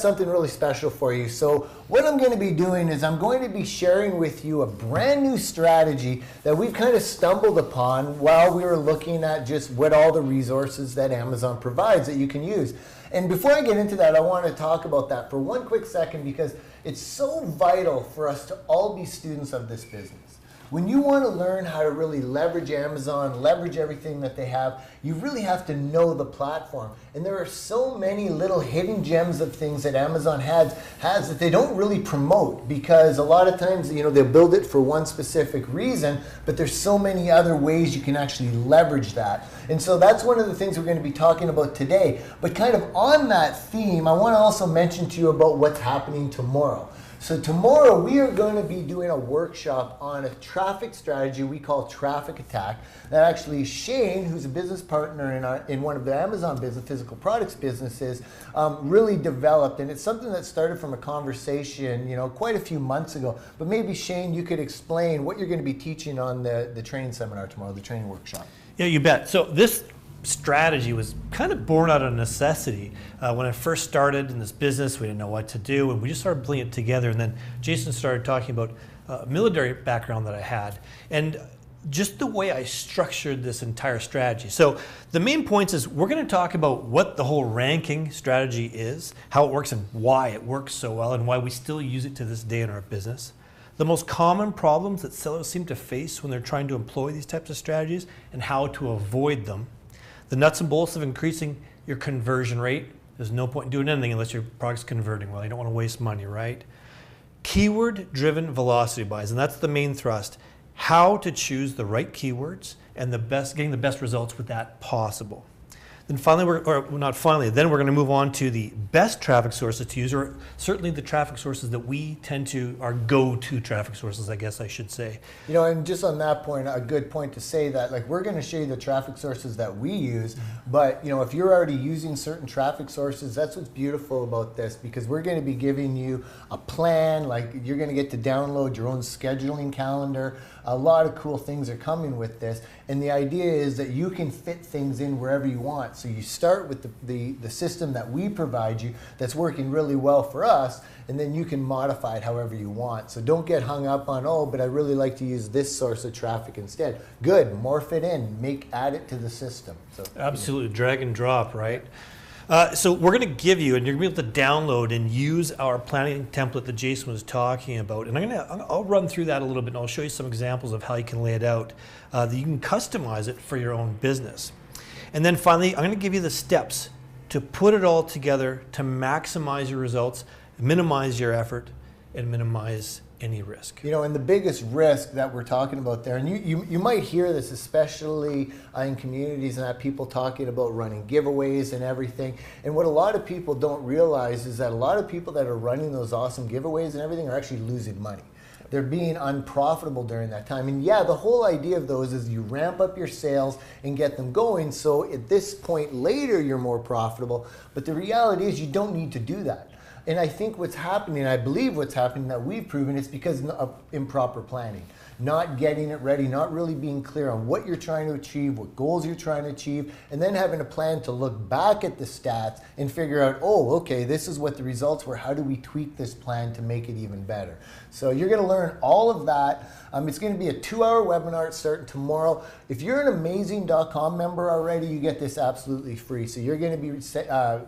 something really special for you. So what I'm going to be doing is I'm going to be sharing with you a brand new strategy that we've kind of stumbled upon while we were looking at just what all the resources that Amazon provides that you can use. And before I get into that, I want to talk about that for one quick second because it's so vital for us to all be students of this business. When you want to learn how to really leverage Amazon, leverage everything that they have, you really have to know the platform. And there are so many little hidden gems of things that Amazon has that they don't really promote because a lot of times, they'll build it for one specific reason, but there's so many other ways you can actually leverage that. And so that's one of the things we're going to be talking about today. But kind of on that theme, I want to also mention to you about what's happening tomorrow. So tomorrow we are going to be doing a workshop on a traffic strategy we call Traffic Attack that actually Shane, who's a business partner in one of the Amazon physical products businesses, really developed. And it's something that started from a conversation, quite a few months ago. But maybe Shane, you could explain what you're going to be teaching on the training seminar tomorrow, the training workshop. Yeah, you bet. So this strategy was kind of born out of necessity. When I first started in this business, we didn't know what to do, and we just started putting it together. And then Jason started talking about a military background that I had, and just the way I structured this entire strategy. So the main points is we're going to talk about what the whole ranking strategy is, how it works, and why it works so well, and why we still use it to this day in our business. The most common problems that sellers seem to face when they're trying to employ these types of strategies, and how to avoid them. The nuts and bolts of increasing your conversion rate. There's no point in doing anything unless your product's converting well. You don't want to waste money, right? Keyword-driven velocity buys, and that's the main thrust. How to choose the right keywords and getting the best results with that possible. Then finally, we're going to move on to the best traffic sources to use, or certainly the traffic sources that we tend to, our go-to traffic sources, I guess I should say. And just on that point, a good point to say that, we're going to show you the traffic sources that we use, but, if you're already using certain traffic sources, that's what's beautiful about this, because we're going to be giving you a plan, you're going to get to download your own scheduling calendar. A lot of cool things are coming with this, and the idea is that you can fit things in wherever you want. So you start with the system that we provide you that's working really well for us, and then you can modify it however you want. So don't get hung up on, but I really like to use this source of traffic instead. Good, morph it in, add it to the system. So, absolutely, drag and drop, right? So we're going to give you, and you're going to be able to download and use our planning template that Jason was talking about. And I'll run through that a little bit, and I'll show you some examples of how you can lay it out, that you can customize it for your own business. And then finally, I'm going to give you the steps to put it all together to maximize your results, minimize your effort, and minimize any risk. And the biggest risk that we're talking about there, and you might hear this especially in communities and that people talking about running giveaways and everything. And what a lot of people don't realize is that a lot of people that are running those awesome giveaways and everything are actually losing money. They're being unprofitable during that time. And yeah, the whole idea of those is you ramp up your sales and get them going, so at this point later you're more profitable. But the reality is you don't need to do that. And I think what's happening, I believe what's happening that we've proven, is because of improper planning. Not getting it ready, not really being clear on what you're trying to achieve, what goals you're trying to achieve, and then having a plan to look back at the stats and figure out, okay, this is what the results were. How do we tweak this plan to make it even better? So you're going to learn all of that. It's going to be a 2-hour webinar starting tomorrow. If you're an Amazing.com member already, you get this absolutely free. So you're going to be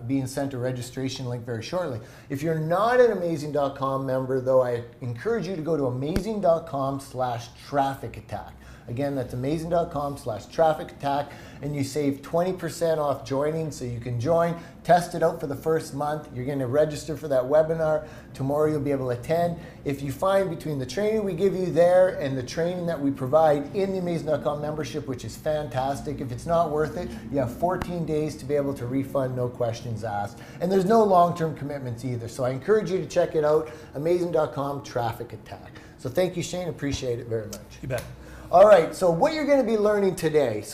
being sent a registration link very shortly. If you're not an Amazing.com member, though, I encourage you to go to Amazing.com/traffic attack. Again, that's Amazing.com/traffic attack, and you save 20% off joining, so you can join, test it out for the first month. You're going to register for that webinar. Tomorrow you'll be able to attend. If you find between the training we give you there and the training that we provide in the Amazing.com membership, which is fantastic, if it's not worth it, you have 14 days to be able to refund, no questions asked. And there's no long-term commitments either. So I encourage you to check it out, Amazing.com/traffic attack. So thank you, Shane. Appreciate it very much. You bet. All right, so what you're going to be learning today. Is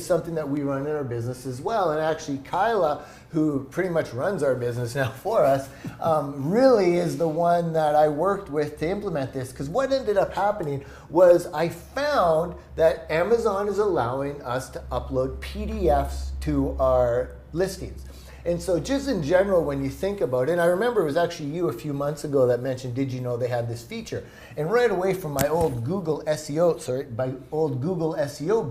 something that we run in our business as well. And actually, Kyla, who pretty much runs our business now for us, really is the one that I worked with to implement this. Because what ended up happening was I found that Amazon is allowing us to upload PDFs to our listings. And so just in general, when you think about it, and I remember it was actually you a few months ago that mentioned, did you know they had this feature? And right away from my old Google SEO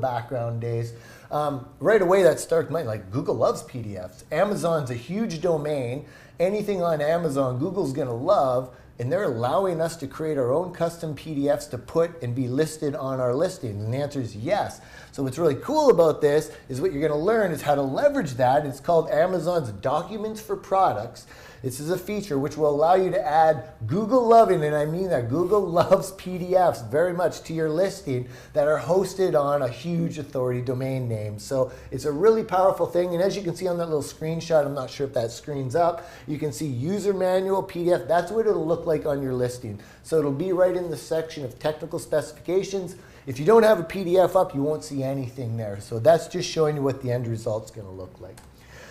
background days, right away that started my, like, Google loves PDFs. Amazon's a huge domain. Anything on Amazon, Google's gonna love, and they're allowing us to create our own custom PDFs to put and be listed on our listings. And the answer is yes. So what's really cool about this is what you're gonna learn is how to leverage that. It's called Amazon's Documents for Products. This is a feature which will allow you to add Google loving, and I mean that, Google loves PDFs very much, to your listing that are hosted on a huge authority domain name. So it's a really powerful thing. And as you can see on that little screenshot, I'm not sure if that screen's up, you can see user manual PDF. That's what it'll look like on your listing. So it'll be right in the section of technical specifications. If you don't have a PDF up, you won't see anything there. So that's just showing you what the end result's gonna look like.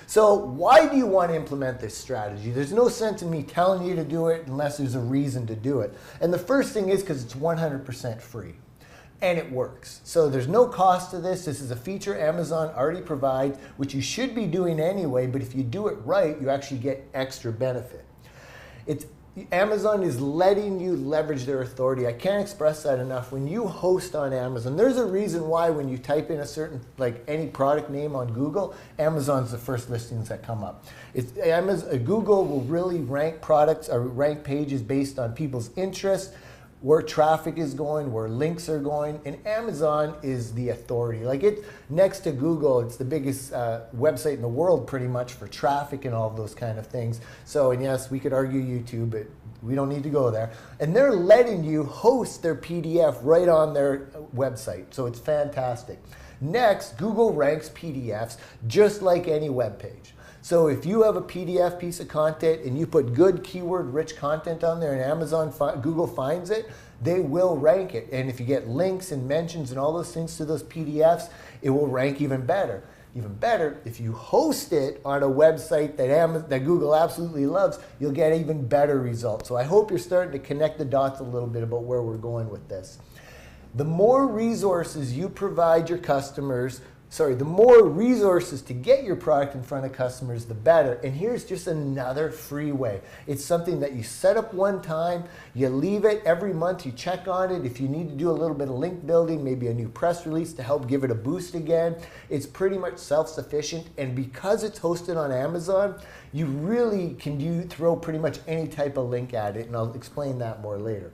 So why do you want to implement this strategy? There's no sense in me telling you to do it unless there's a reason to do it. And the first thing is because it's 100% free. And it works. So there's no cost to this. This is a feature Amazon already provides, which you should be doing anyway, but if you do it right, you actually get extra benefit. Amazon is letting you leverage their authority. I can't express that enough. When you host on Amazon, there's a reason why when you type in a certain, like any product name on Google, Amazon's the first listings that come up. Google will really rank products or rank pages based on people's interests, where traffic is going, where links are going, and Amazon is the authority. Like, it next to Google, it's the biggest website in the world pretty much for traffic and all of those kind of things. So, and yes, we could argue YouTube, but we don't need to go there. And they're letting you host their PDF right on their website. So it's fantastic. Next, Google ranks PDFs just like any web page. So if you have a PDF piece of content and you put good keyword-rich content on there and Google finds it, they will rank it. And if you get links and mentions and all those things to those PDFs, it will rank even better. Even better, if you host it on a website that Google absolutely loves, you'll get even better results. So I hope you're starting to connect the dots a little bit about where we're going with this. The more resources you provide your customers, the more resources to get your product in front of customers, the better. And here's just another free way. It's something that you set up one time, you leave it every month, you check on it. If you need to do a little bit of link building, maybe a new press release to help give it a boost again, it's pretty much self-sufficient. And because it's hosted on Amazon, you really can throw pretty much any type of link at it, and I'll explain that more later.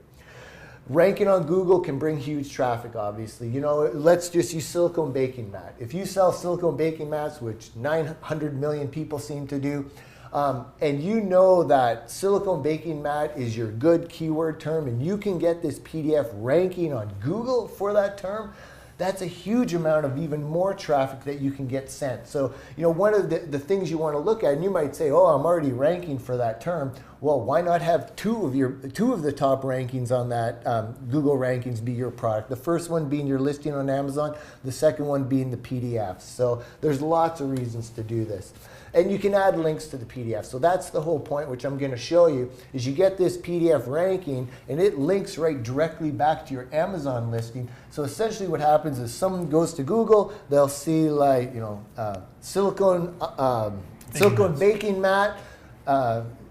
Ranking on Google can bring huge traffic, obviously. You know, let's just use silicone baking mat. If you sell silicone baking mats, which 900 million people seem to do, and you know that silicone baking mat is your good keyword term, and you can get this PDF ranking on Google for that term, that's a huge amount of even more traffic that you can get sent. So, you know, one of the things you want to look at, and you might say, oh, I'm already ranking for that term. Well, why not have two of the top rankings on that Google rankings be your product? The first one being your listing on Amazon, the second one being the PDFs. So there's lots of reasons to do this. And you can add links to the PDF. So that's the whole point, which I'm going to show you, is you get this PDF ranking and it links right directly back to your Amazon listing. So essentially what happens is someone goes to Google, they'll see, like, you know, silicone baking mat,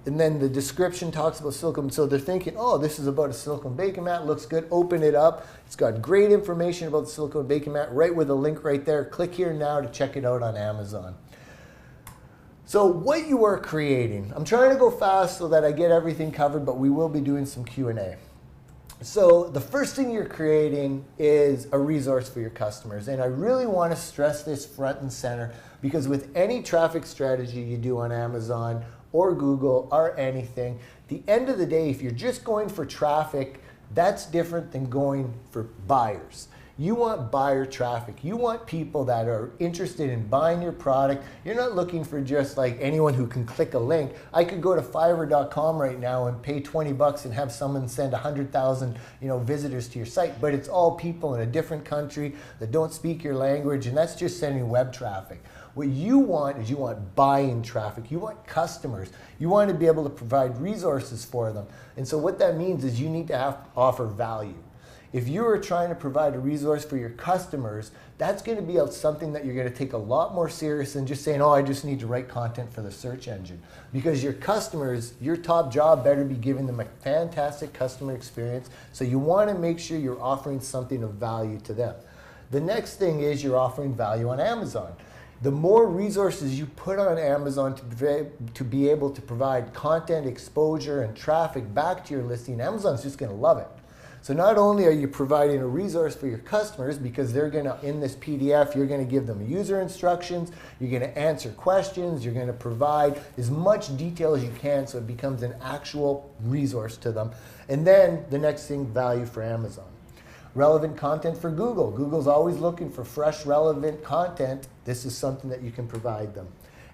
and then the description talks about silicone. So they're thinking, oh, this is about a silicone baking mat, looks good, open it up. It's got great information about the silicone baking mat right with a link right there. Click here now to check it out on Amazon. So what you are creating, I'm trying to go fast so that I get everything covered, but we will be doing some Q&A. So the first thing you're creating is a resource for your customers. And I really want to stress this front and center, because with any traffic strategy you do on Amazon or Google or anything, at the end of the day, if you're just going for traffic, that's different than going for buyers. You want buyer traffic. You want people that are interested in buying your product. You're not looking for just like anyone who can click a link. I could go to Fiverr.com right now and pay 20 bucks and have someone send 100,000, you know, visitors to your site. But it's all people in a different country that don't speak your language, and that's just sending web traffic. What you want is you want buying traffic. You want customers. You want to be able to provide resources for them. And so what that means is you need to offer value. If you are trying to provide a resource for your customers, that's going to be something that you're going to take a lot more serious than just saying, oh, I just need to write content for the search engine. Because your customers, your top job better be giving them a fantastic customer experience. So you want to make sure you're offering something of value to them. The next thing is you're offering value on Amazon. The more resources you put on Amazon to be able to provide content, exposure, and traffic back to your listing, Amazon's just going to love it. So not only are you providing a resource for your customers, because they're going to, in this PDF, you're going to give them user instructions, you're going to answer questions, you're going to provide as much detail as you can so it becomes an actual resource to them. And then the next thing, value for Amazon. Relevant content for Google. Google's always looking for fresh, relevant content. This is something that you can provide them.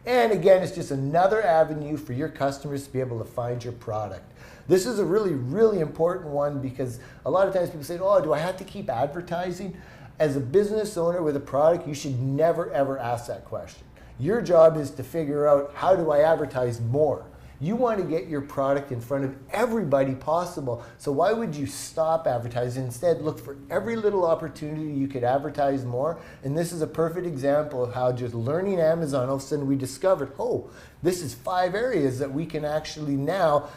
And again, it's just another avenue for your customers to be able to find your product. This is a really, really important one because a lot of times people say, oh, do I have to keep advertising? As a business owner with a product, you should never, ever ask that question. Your job is to figure out, how do I advertise more? You want to get your product in front of everybody possible. So why would you stop advertising? Instead, look for every little opportunity you could advertise more. And this is a perfect example of how just learning Amazon, all of a sudden we discovered, oh, this is 5 areas that we can actually now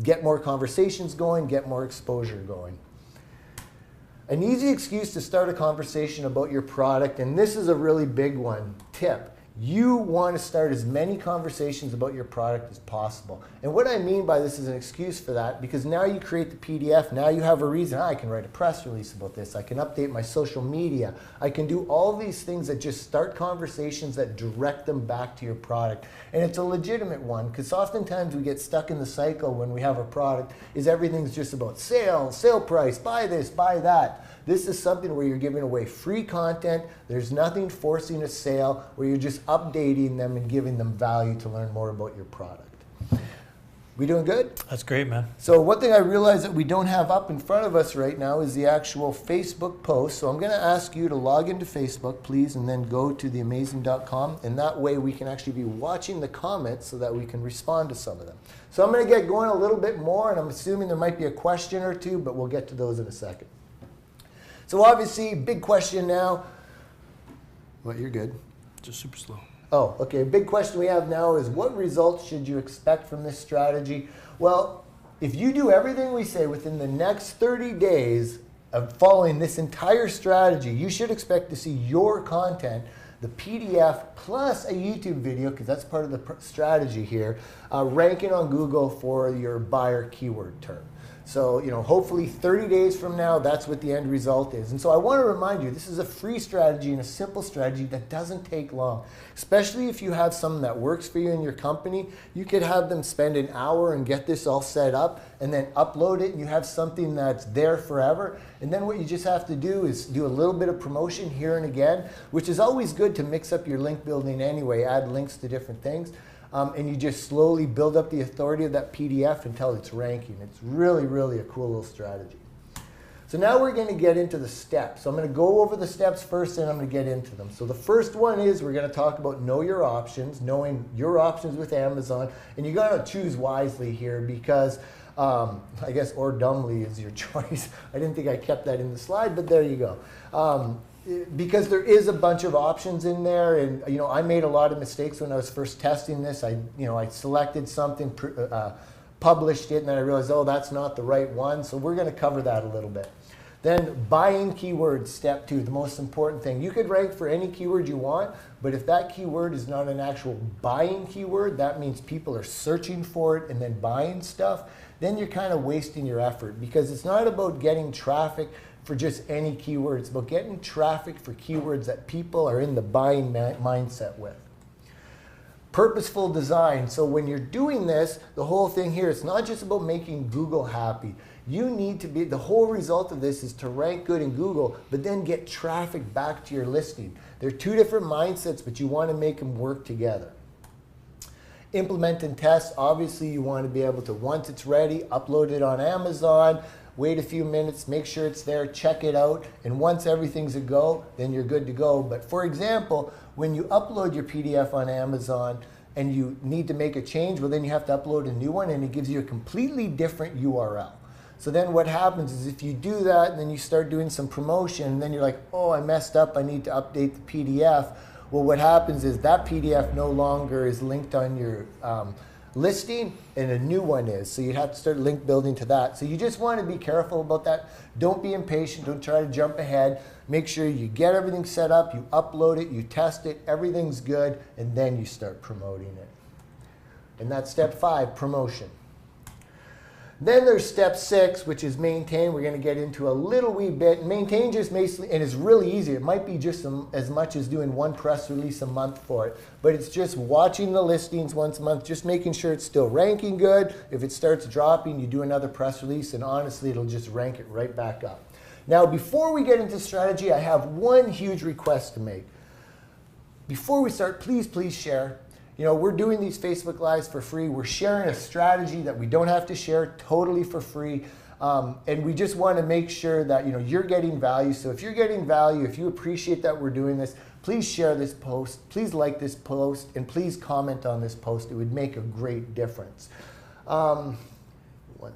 get more conversations going, get more exposure going. An easy excuse to start a conversation about your product, and this is a really big one, tip. You want to start as many conversations about your product as possible. And what I mean by this is an excuse for that, because now you create the PDF, now you have a reason. I can write a press release about this, I can update my social media, I can do all these things that just start conversations that direct them back to your product. And it's a legitimate one, because oftentimes we get stuck in the cycle when we have a product, is everything's just about sale, sale price, buy this, buy that. This is something where you're giving away free content. There's nothing forcing a sale, where you're just updating them and giving them value to learn more about your product. We doing good? That's great, man. So one thing I realized that we don't have up in front of us right now is the actual Facebook post. So I'm going to ask you to log into Facebook, please, and then go to the Amazing.com. And that way we can actually be watching the comments so that we can respond to some of them. So I'm going to get going a little bit more, and I'm assuming there might be a question or two, but we'll get to those in a second. So obviously, big question now. Well, you're good. Just super slow. Oh, okay. Big question we have now is, what results should you expect from this strategy? Well, if you do everything we say within the next 30 days of following this entire strategy, you should expect to see your content, the PDF plus a YouTube video, because that's part of the strategy here, ranking on Google for your buyer keyword term. So, hopefully 30 days from now, that's what the end result is. And so I want to remind you, this is a free strategy and a simple strategy that doesn't take long. Especially if you have something that works for you in your company, you could have them spend an hour and get this all set up and then upload it, and you have something that's there forever. And then what you just have to do is do a little bit of promotion here and again, which is always good to mix up your link building anyway, add links to different things. And you just slowly build up the authority of that PDF until it's ranking. It's really, really a cool little strategy. So now we're going to get into the steps. So I'm going to go over the steps first, and I'm going to get into them. So the first one is we're going to talk about know your options, knowing your options with Amazon. And you got to choose wisely here because, I guess, or dumbly is your choice. I didn't think I kept that in the slide, but there you go. Because there is a bunch of options in there, and I made a lot of mistakes when I was first testing this. I selected something, published it, and then I realized, oh, that's not the right one. So we're going to cover that a little bit. Then buying keywords, step 2, the most important thing. You could rank for any keyword you want, but if that keyword is not an actual buying keyword, that means people are searching for it and then buying stuff, then you're kind of wasting your effort, because it's not about getting traffic for just any keyword. It's about getting traffic for keywords that people are in the buying mindset with. Purposeful design. So when you're doing this, the whole thing here, it's not just about making Google happy. You need to be, the whole result of this is to rank good in Google, but then get traffic back to your listing. They're two different mindsets, but you want to make them work together. Implement and test. Obviously, you want to be able to, once it's ready, upload it on Amazon, wait a few minutes, make sure it's there, check it out, and once everything's a go, then you're good to go. But for example, when you upload your PDF on Amazon and you need to make a change, well, then you have to upload a new one, and it gives you a completely different URL. So then what happens is if you do that and then you start doing some promotion, and then you're like, oh, I messed up, I need to update the PDF. Well, what happens is that PDF no longer is linked on your listing, and a new one is. So you have to start link building to that. So you just want to be careful about that. Don't be impatient. Don't try to jump ahead. Make sure you get everything set up, you upload it, you test it, everything's good, and then you start promoting it. And that's step 5, promotion. Then there's step 6, which is maintain. We're going to get into a little wee bit. Maintain just basically, and it's really easy. It might be just as much as doing one press release a month for it. But it's just watching the listings once a month, just making sure it's still ranking good. If it starts dropping, you do another press release, and honestly, it'll just rank it right back up. Now, before we get into strategy, I have one huge request to make. Before we start, please share. You know, we're doing these Facebook Lives for free. We're sharing a strategy that we don't have to share totally for free. And we just want to make sure that, you know, you're getting value. So if you're getting value, if you appreciate that we're doing this, please share this post, please like this post, and please comment on this post. It would make a great difference. 1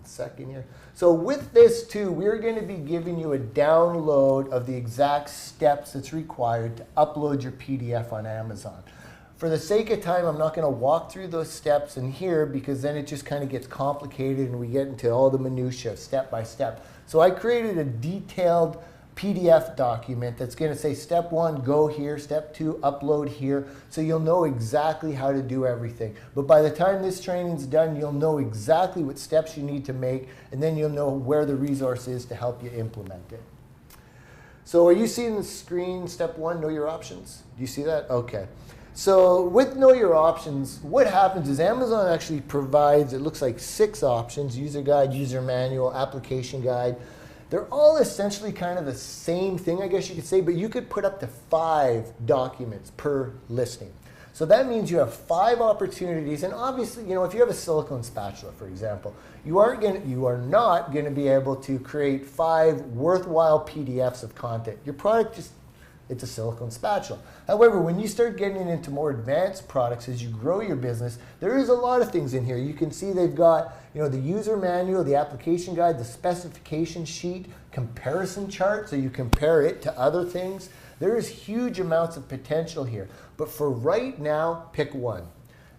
second here. So with this too, we're going to be giving you a download of the exact steps that's required to upload your PDF on Amazon. For the sake of time, I'm not going to walk through those steps in here because then it just kind of gets complicated and we get into all the minutiae step by step. So I created a detailed PDF document that's going to say step 1, go here, step 2, upload here, so you'll know exactly how to do everything. But by the time this training's done, you'll know exactly what steps you need to make, and then you'll know where the resource is to help you implement it. So are you seeing the screen, step 1, know your options? Do you see that? Okay. So with Know Your Options, what happens is Amazon actually provides, it looks like 6 options: user guide, user manual, application guide. They're all essentially kind of the same thing, I guess you could say, but you could put up to 5 documents per listing. So that means you have 5 opportunities, and obviously, you know, if you have a silicone spatula, for example, you are not going to be able to create 5 worthwhile PDFs of content. Your product just, it's a silicone spatula. However, when you start getting into more advanced products as you grow your business, there is a lot of things in here. You can see they've got, you know, the user manual, the application guide, the specification sheet, comparison chart, so you compare it to other things. There is huge amounts of potential here. But for right now, pick one.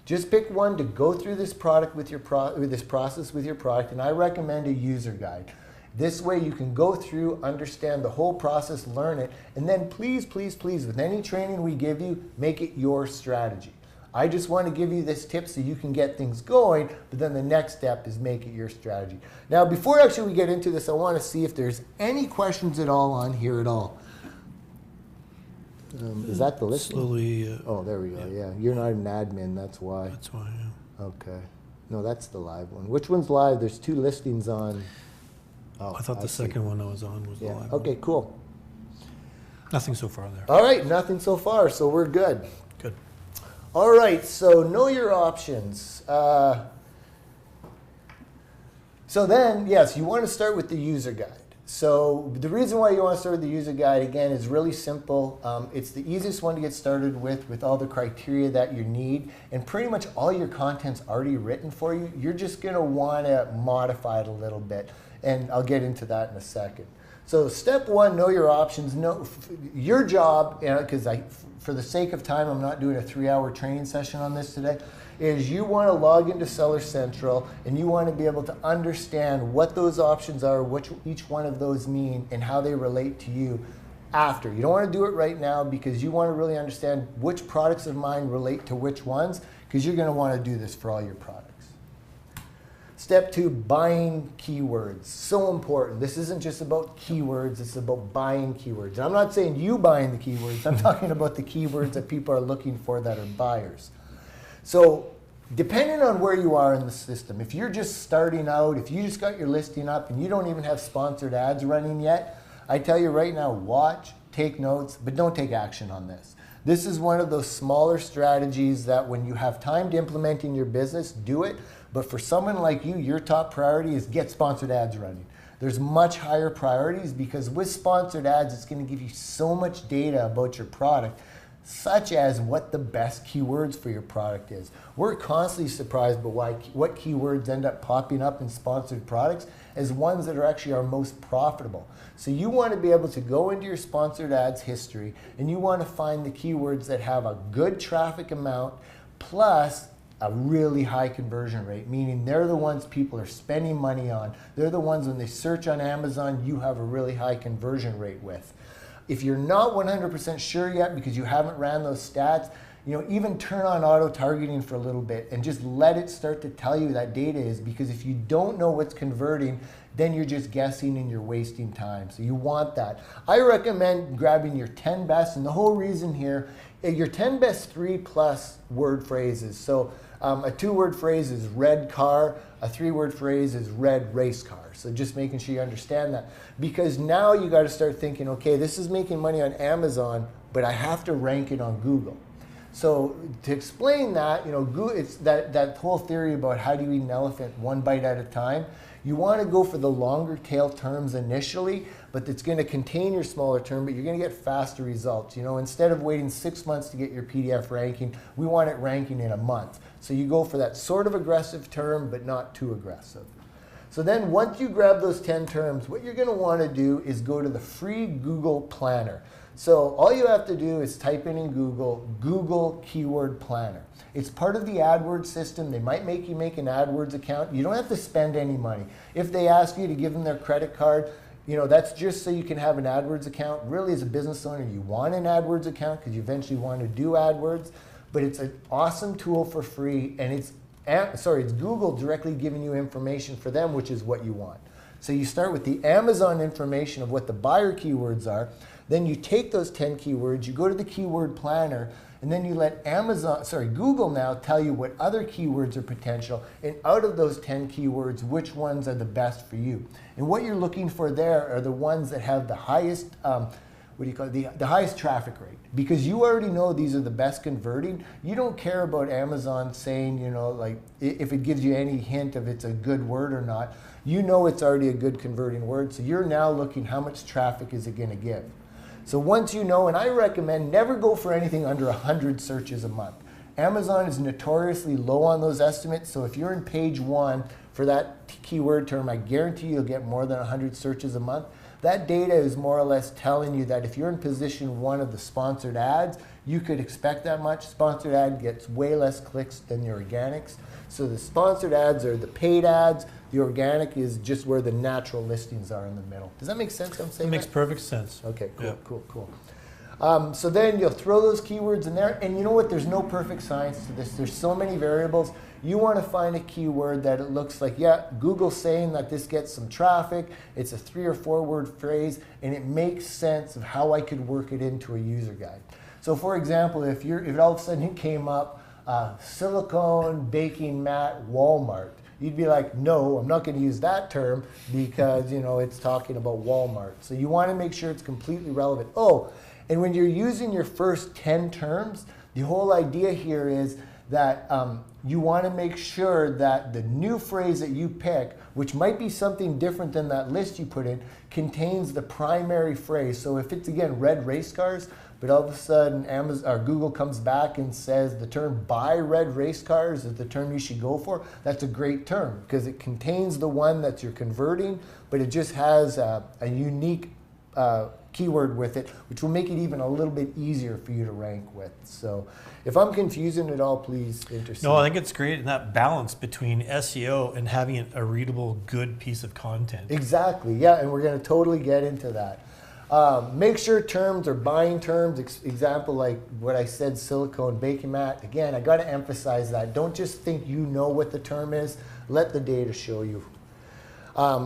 Just pick one to go through this product with your this process with your product, and I recommend a user guide. This way you can go through, understand the whole process, learn it, and then please, with any training we give you, make it your strategy. I just want to give you this tip so you can get things going, but then the next step is make it your strategy. Now, before actually we get into this, I want to see if there's any questions at all on here at all. Is that the list? Slowly. Oh, there we go. Yeah, you're not an admin, that's why. That's why, yeah. Okay. No, that's the live one. Which one's live? There's 2 listings on. Oh, I thought the second one I was on was the live one. Okay, cool. Nothing so far there. All right, nothing so far, so we're good. Good. All right, so know your options. So then, yes, you want to start with the user guide. So the reason why you want to start with the user guide, again, is really simple. It's the easiest one to get started with all the criteria that you need, and pretty much all your content's already written for you. You're just going to want to modify it a little bit, and I'll get into that in a second. So step 1, know your options. Know your job, because for the sake of time, I'm not doing a 3-hour training session on this today, is you want to log into Seller Central and you want to be able to understand what those options are, what each one of those mean, and how they relate to you after. You don't want to do it right now because you want to really understand which products of mine relate to which ones, because you're going to want to do this for all your products. Step 2, buying keywords. So important. This isn't just about keywords, it's about buying keywords. And I'm not saying you buying the keywords, I'm talking about the keywords that people are looking for that are buyers. So depending on where you are in the system, if you're just starting out, if you just got your listing up and you don't even have sponsored ads running yet, I tell you right now, watch, take notes, but don't take action on this. This is one of those smaller strategies that when you have time to implement in your business, do it. But for someone like you, your top priority is get sponsored ads running. There's much higher priorities because with sponsored ads, it's going to give you so much data about your product. such as what the best keywords for your product is. We're constantly surprised by what keywords end up popping up in sponsored products as ones that are actually our most profitable. So you want to be able to go into your sponsored ads history and you want to find the keywords that have a good traffic amount plus a really high conversion rate, meaning they're the ones people are spending money on. They're the ones when they search on Amazon, you have a really high conversion rate with. If you're not 100% sure yet because you haven't ran those stats, even turn on auto targeting for a little bit and just let it start to tell you that data is, because if you don't know what's converting, then you're just guessing and you're wasting time. So you want that. I recommend grabbing your 10 best, and the whole reason here, your 10 best 3+ word phrases. So a 2-word phrase is red car, a 3-word phrase is red race car. So just making sure you understand that, because now you got to start thinking, okay, this is making money on Amazon, but I have to rank it on Google. So to explain that, it's that whole theory about how do you eat an elephant one bite at a time. You want to go for the longer tail terms initially, but it's going to contain your smaller term, but you're going to get faster results. Instead of waiting 6 months to get your PDF ranking, we want it ranking in a month. So you go for that sort of aggressive term, but not too aggressive. So then once you grab those 10 terms, what you're going to want to do is go to the free Google Planner. So all you have to do is type in Google Keyword Planner. It's part of the AdWords system. They might make you make an AdWords account. You don't have to spend any money. If they ask you to give them their credit card, that's just so you can have an AdWords account. Really, as a business owner, you want an AdWords account because you eventually want to do AdWords. But it's an awesome tool for free, and it's Google directly giving you information for them, which is what you want. So you start with the Amazon information of what the buyer keywords are. Then you take those 10 keywords, you go to the keyword planner, and then you let Google now tell you what other keywords are potential, and out of those 10 keywords, which ones are the best for you. And what you're looking for there are the ones that have the highest, the highest traffic rate. Because you already know these are the best converting. You don't care about Amazon saying, if it gives you any hint of it's a good word or not. You know it's already a good converting word, so you're now looking how much traffic is it going to give. So once you know, and I recommend never go for anything under 100 searches a month. Amazon is notoriously low on those estimates, so if you're in page 1 for that keyword term, I guarantee you'll get more than 100 searches a month. That data is more or less telling you that if you're in position 1 of the sponsored ads, you could expect that much. Sponsored ad gets way less clicks than the organics. So the sponsored ads are the paid ads. The organic is just where the natural listings are in the middle. Does that make sense what I'm saying? It makes perfect sense. Okay, cool, Yeah. cool. So then you'll throw those keywords in there, and you know what? There's no perfect science to this. There's so many variables. You want to find a keyword that it looks like, yeah, Google's saying that this gets some traffic. It's a 3 or 4 word phrase, and it makes sense of how I could work it into a user guide. So for example, if all of a sudden it came up, silicone baking mat Walmart, you'd be like, no, I'm not going to use that term because it's talking about Walmart. So you want to make sure it's completely relevant. Oh, and when you're using your first 10 terms, the whole idea here is that you want to make sure that the new phrase that you pick, which might be something different than that list you put in, contains the primary phrase. So if it's, again, red race cars, but all of a sudden Amazon or Google comes back and says the term buy red race cars is the term you should go for, that's a great term because it contains the one that you're converting, but it just has a unique keyword with it, which will make it even a little bit easier for you to rank with. So if I'm confusing it all, please intercede. No, I think it's great in that balance between SEO and having a readable, good piece of content. Exactly, yeah, and we're going to totally get into that. Make sure terms are buying terms. Example like what I said, silicone baking mat. Again, I got to emphasize that. Don't just think you know what the term is. Let the data show you.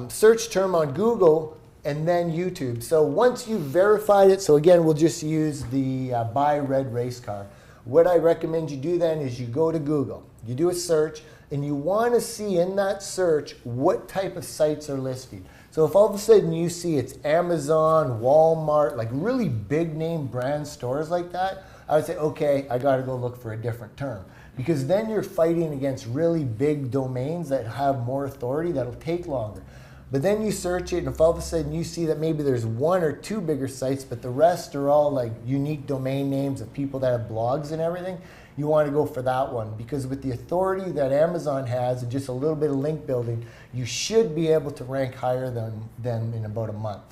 Search term on Google and then YouTube. So once you've verified it, so again, we'll just use the buy red race car. What I recommend you do then is you go to Google, you do a search, and you want to see in that search what type of sites are listed. So if all of a sudden you see it's Amazon, Walmart, like really big name brand stores like that, I would say, okay, I got to go look for a different term. Because then you're fighting against really big domains that have more authority that'll take longer. But then you search it, and if all of a sudden you see that maybe there's one or two bigger sites, but the rest are all like unique domain names of people that have blogs and everything, you want to go for that one, because with the authority that Amazon has and just a little bit of link building, you should be able to rank higher than them in about a month.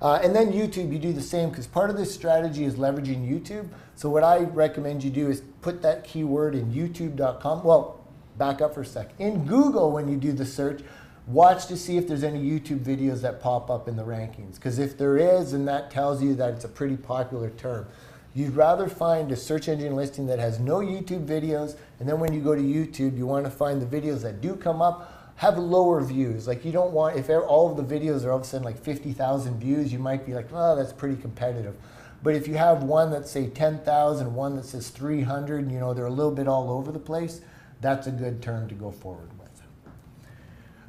And then YouTube, you do the same, because part of this strategy is leveraging YouTube. So what I recommend you do is put that keyword in youtube.com. Well, back up for a sec. In Google, when you do the search, watch to see if there's any YouTube videos that pop up in the rankings. Because if there is, then that tells you that it's a pretty popular term. You'd rather find a search engine listing that has no YouTube videos, and then when you go to YouTube, you want to find the videos that do come up have lower views. Like, you don't want, if all of the videos are all of a sudden like 50,000 views, you might be like, oh, that's pretty competitive. But if you have one that's say 10,000, one that says 300, you know, they're a little bit all over the place, that's a good term to go forward with.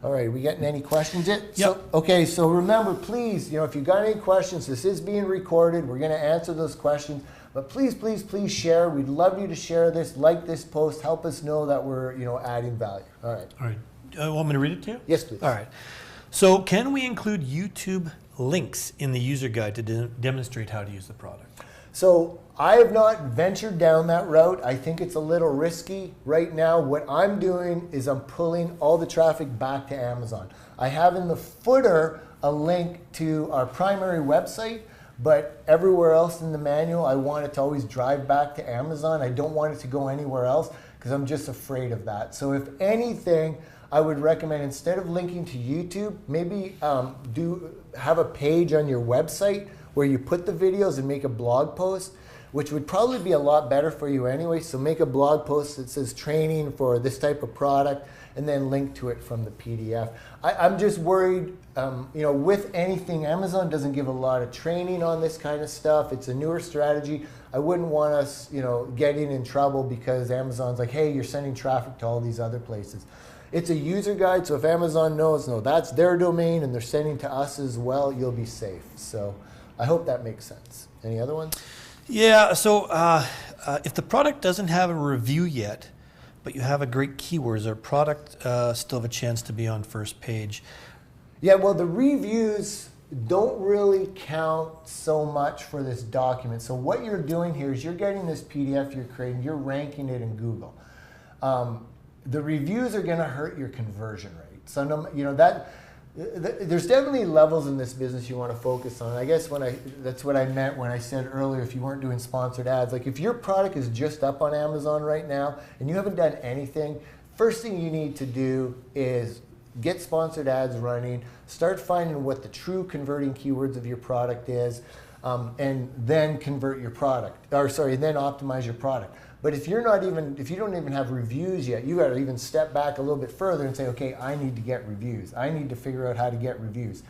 All right, we getting any questions yet? Yep. So, okay, so remember, please, you know, if you got any questions, this is being recorded. We're going to answer those questions. But please, please, please share. We'd love you to share this, like this post, help us know that we're, you know, adding value. All right. All right. Want me to read it to you? Yes, please. All right. So can we include YouTube links in the user guide to demonstrate how to use the product? So I have not ventured down that route. I think it's a little risky right now. What I'm doing is I'm pulling all the traffic back to Amazon. I have in the footer a link to our primary website, but everywhere else in the manual, I want it to always drive back to Amazon. I don't want it to go anywhere else because I'm just afraid of that. So if anything, I would recommend, instead of linking to YouTube, maybe have a page on your website where you put the videos and make a blog post, which would probably be a lot better for you anyway. So make a blog post that says training for this type of product, and then link to it from the PDF. I'm just worried, you know, with anything, Amazon doesn't give a lot of training on this kind of stuff. It's a newer strategy. I wouldn't want us, you know, getting in trouble because Amazon's like, hey, you're sending traffic to all these other places. It's a user guide, so if Amazon knows, no, that's their domain and they're sending to us as well, you'll be safe. So I hope that makes sense. Any other ones? Yeah, so if the product doesn't have a review yet, but you have a great keywords, our product still have a chance to be on first page. Yeah, well, the reviews don't really count so much for this document. So what you're doing here is you're getting this PDF you're creating, you're ranking it in Google. The reviews are going to hurt your conversion rate. So, you know, there's definitely levels in this business you want to focus on. I guess that's what I meant when I said earlier, if you weren't doing sponsored ads. Like, if your product is just up on Amazon right now and you haven't done anything, first thing you need to do is get sponsored ads running, start finding what the true converting keywords of your product is, and then convert your product, then optimize your product. But if you don't even have reviews yet, you got to even step back a little bit further and say, okay, I need to get reviews. I need to figure out how to get reviews.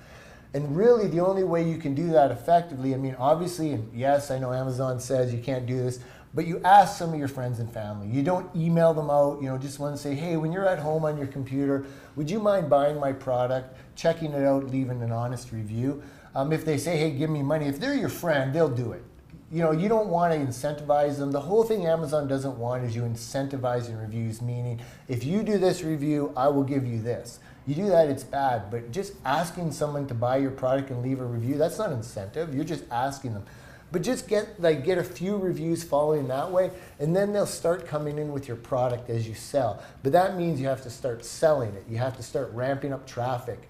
And really, the only way you can do that effectively, I mean, obviously, and yes, I know Amazon says you can't do this, but you ask some of your friends and family. You don't email them out, you know, just want to say, hey, when you're at home on your computer, would you mind buying my product, checking it out, leaving an honest review? If they say, hey, give me money, if they're your friend, they'll do it. You know, you don't want to incentivize them. The whole thing Amazon doesn't want is you incentivizing reviews, meaning if you do this review, I will give you this. You do that, it's bad. But just asking someone to buy your product and leave a review, that's not incentive. You're just asking them. But just get a few reviews following that way, and then they'll start coming in with your product as you sell. But that means you have to start selling it. You have to start ramping up traffic.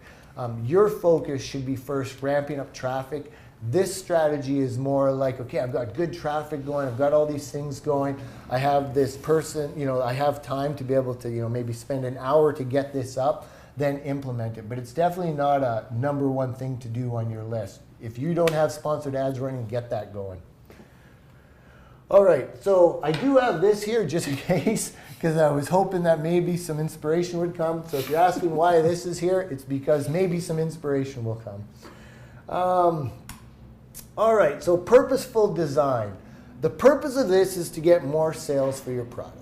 Your focus should be first ramping up traffic. This strategy is more like, okay, I've got good traffic going, I've got all these things going, I have this person, you know, I have time to be able to, you know, maybe spend an hour to get this up, then implement it. But it's definitely not a number one thing to do on your list. If you don't have sponsored ads running, get that going. All right, so I do have this here just in case, because I was hoping that maybe some inspiration would come. So if you're asking why this is here, it's because maybe some inspiration will come. All right, so purposeful design. The purpose of this is to get more sales for your product.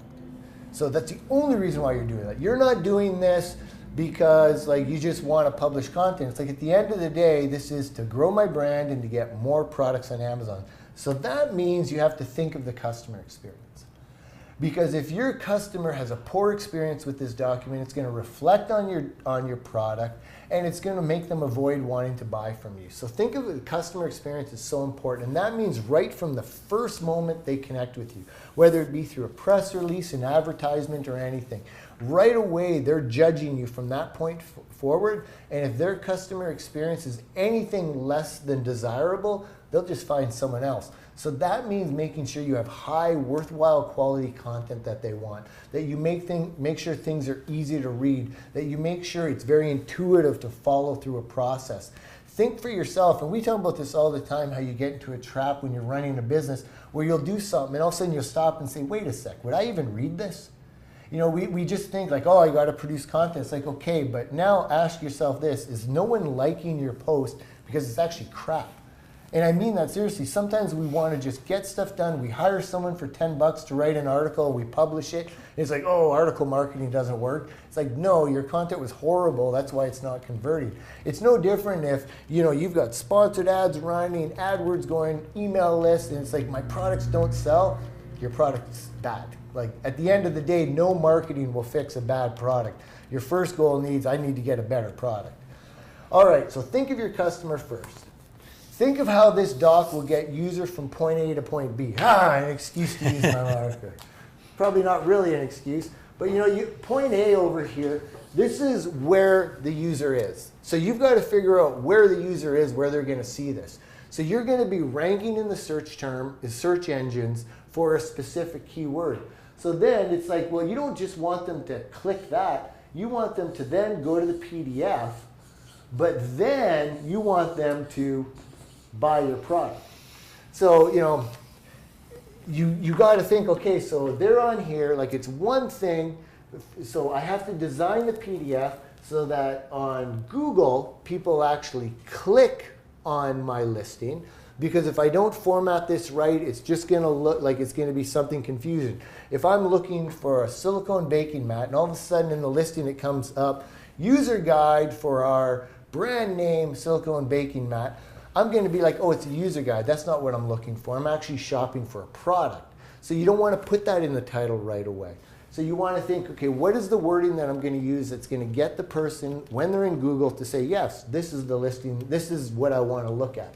So that's the only reason why you're doing that. You're not doing this because like you just want to publish content. It's like at the end of the day, this is to grow my brand and to get more products on Amazon. So that means you have to think of the customer experience. Because if your customer has a poor experience with this document, it's going to reflect on your product, and it's going to make them avoid wanting to buy from you. So think of it, the customer experience is so important, and that means right from the first moment they connect with you, whether it be through a press release, an advertisement, or anything. Right away, they're judging you from that point forward, and if their customer experience is anything less than desirable, they'll just find someone else. So that means making sure you have high, worthwhile quality content that they want, that you make sure things are easy to read, that you make sure it's very intuitive to follow through a process. Think for yourself, and we talk about this all the time, how you get into a trap when you're running a business where you'll do something and all of a sudden you'll stop and say, wait a sec, would I even read this? You know, we just think like, oh, I got to produce content. It's like, okay, but now ask yourself this, is no one liking your post because it's actually crap? And I mean that seriously. Sometimes we want to just get stuff done. We hire someone for $10 to write an article, we publish it, and it's like, oh, article marketing doesn't work. It's like, no, your content was horrible, that's why it's not converting. It's no different if, you know, you've got sponsored ads running, AdWords going, email lists, and it's like, my products don't sell, your product's bad. Like, at the end of the day, no marketing will fix a bad product. Your first goal needs, I need to get a better product. All right, so think of your customer first. Think of how this doc will get users from point A to point B. An excuse to use my marker. Probably not really an excuse, but you know, point A over here, this is where the user is. So you've got to figure out where the user is, where they're going to see this. So you're going to be ranking in the search engines for a specific keyword. So then it's like, well, you don't just want them to click that. You want them to then go to the PDF, but then you want them to buy your product. So, you know, you got to think, okay, so they're on here, like it's one thing, so I have to design the PDF so that on Google, people actually click on my listing, because if I don't format this right, it's just going to look like it's going to be something confusing. If I'm looking for a silicone baking mat, and all of a sudden in the listing it comes up, user guide for our brand name silicone baking mat, I'm going to be like, oh, it's a user guide. That's not what I'm looking for. I'm actually shopping for a product. So you don't want to put that in the title right away. So you want to think, okay, what is the wording that I'm going to use that's going to get the person, when they're in Google, to say, yes, this is the listing, this is what I want to look at.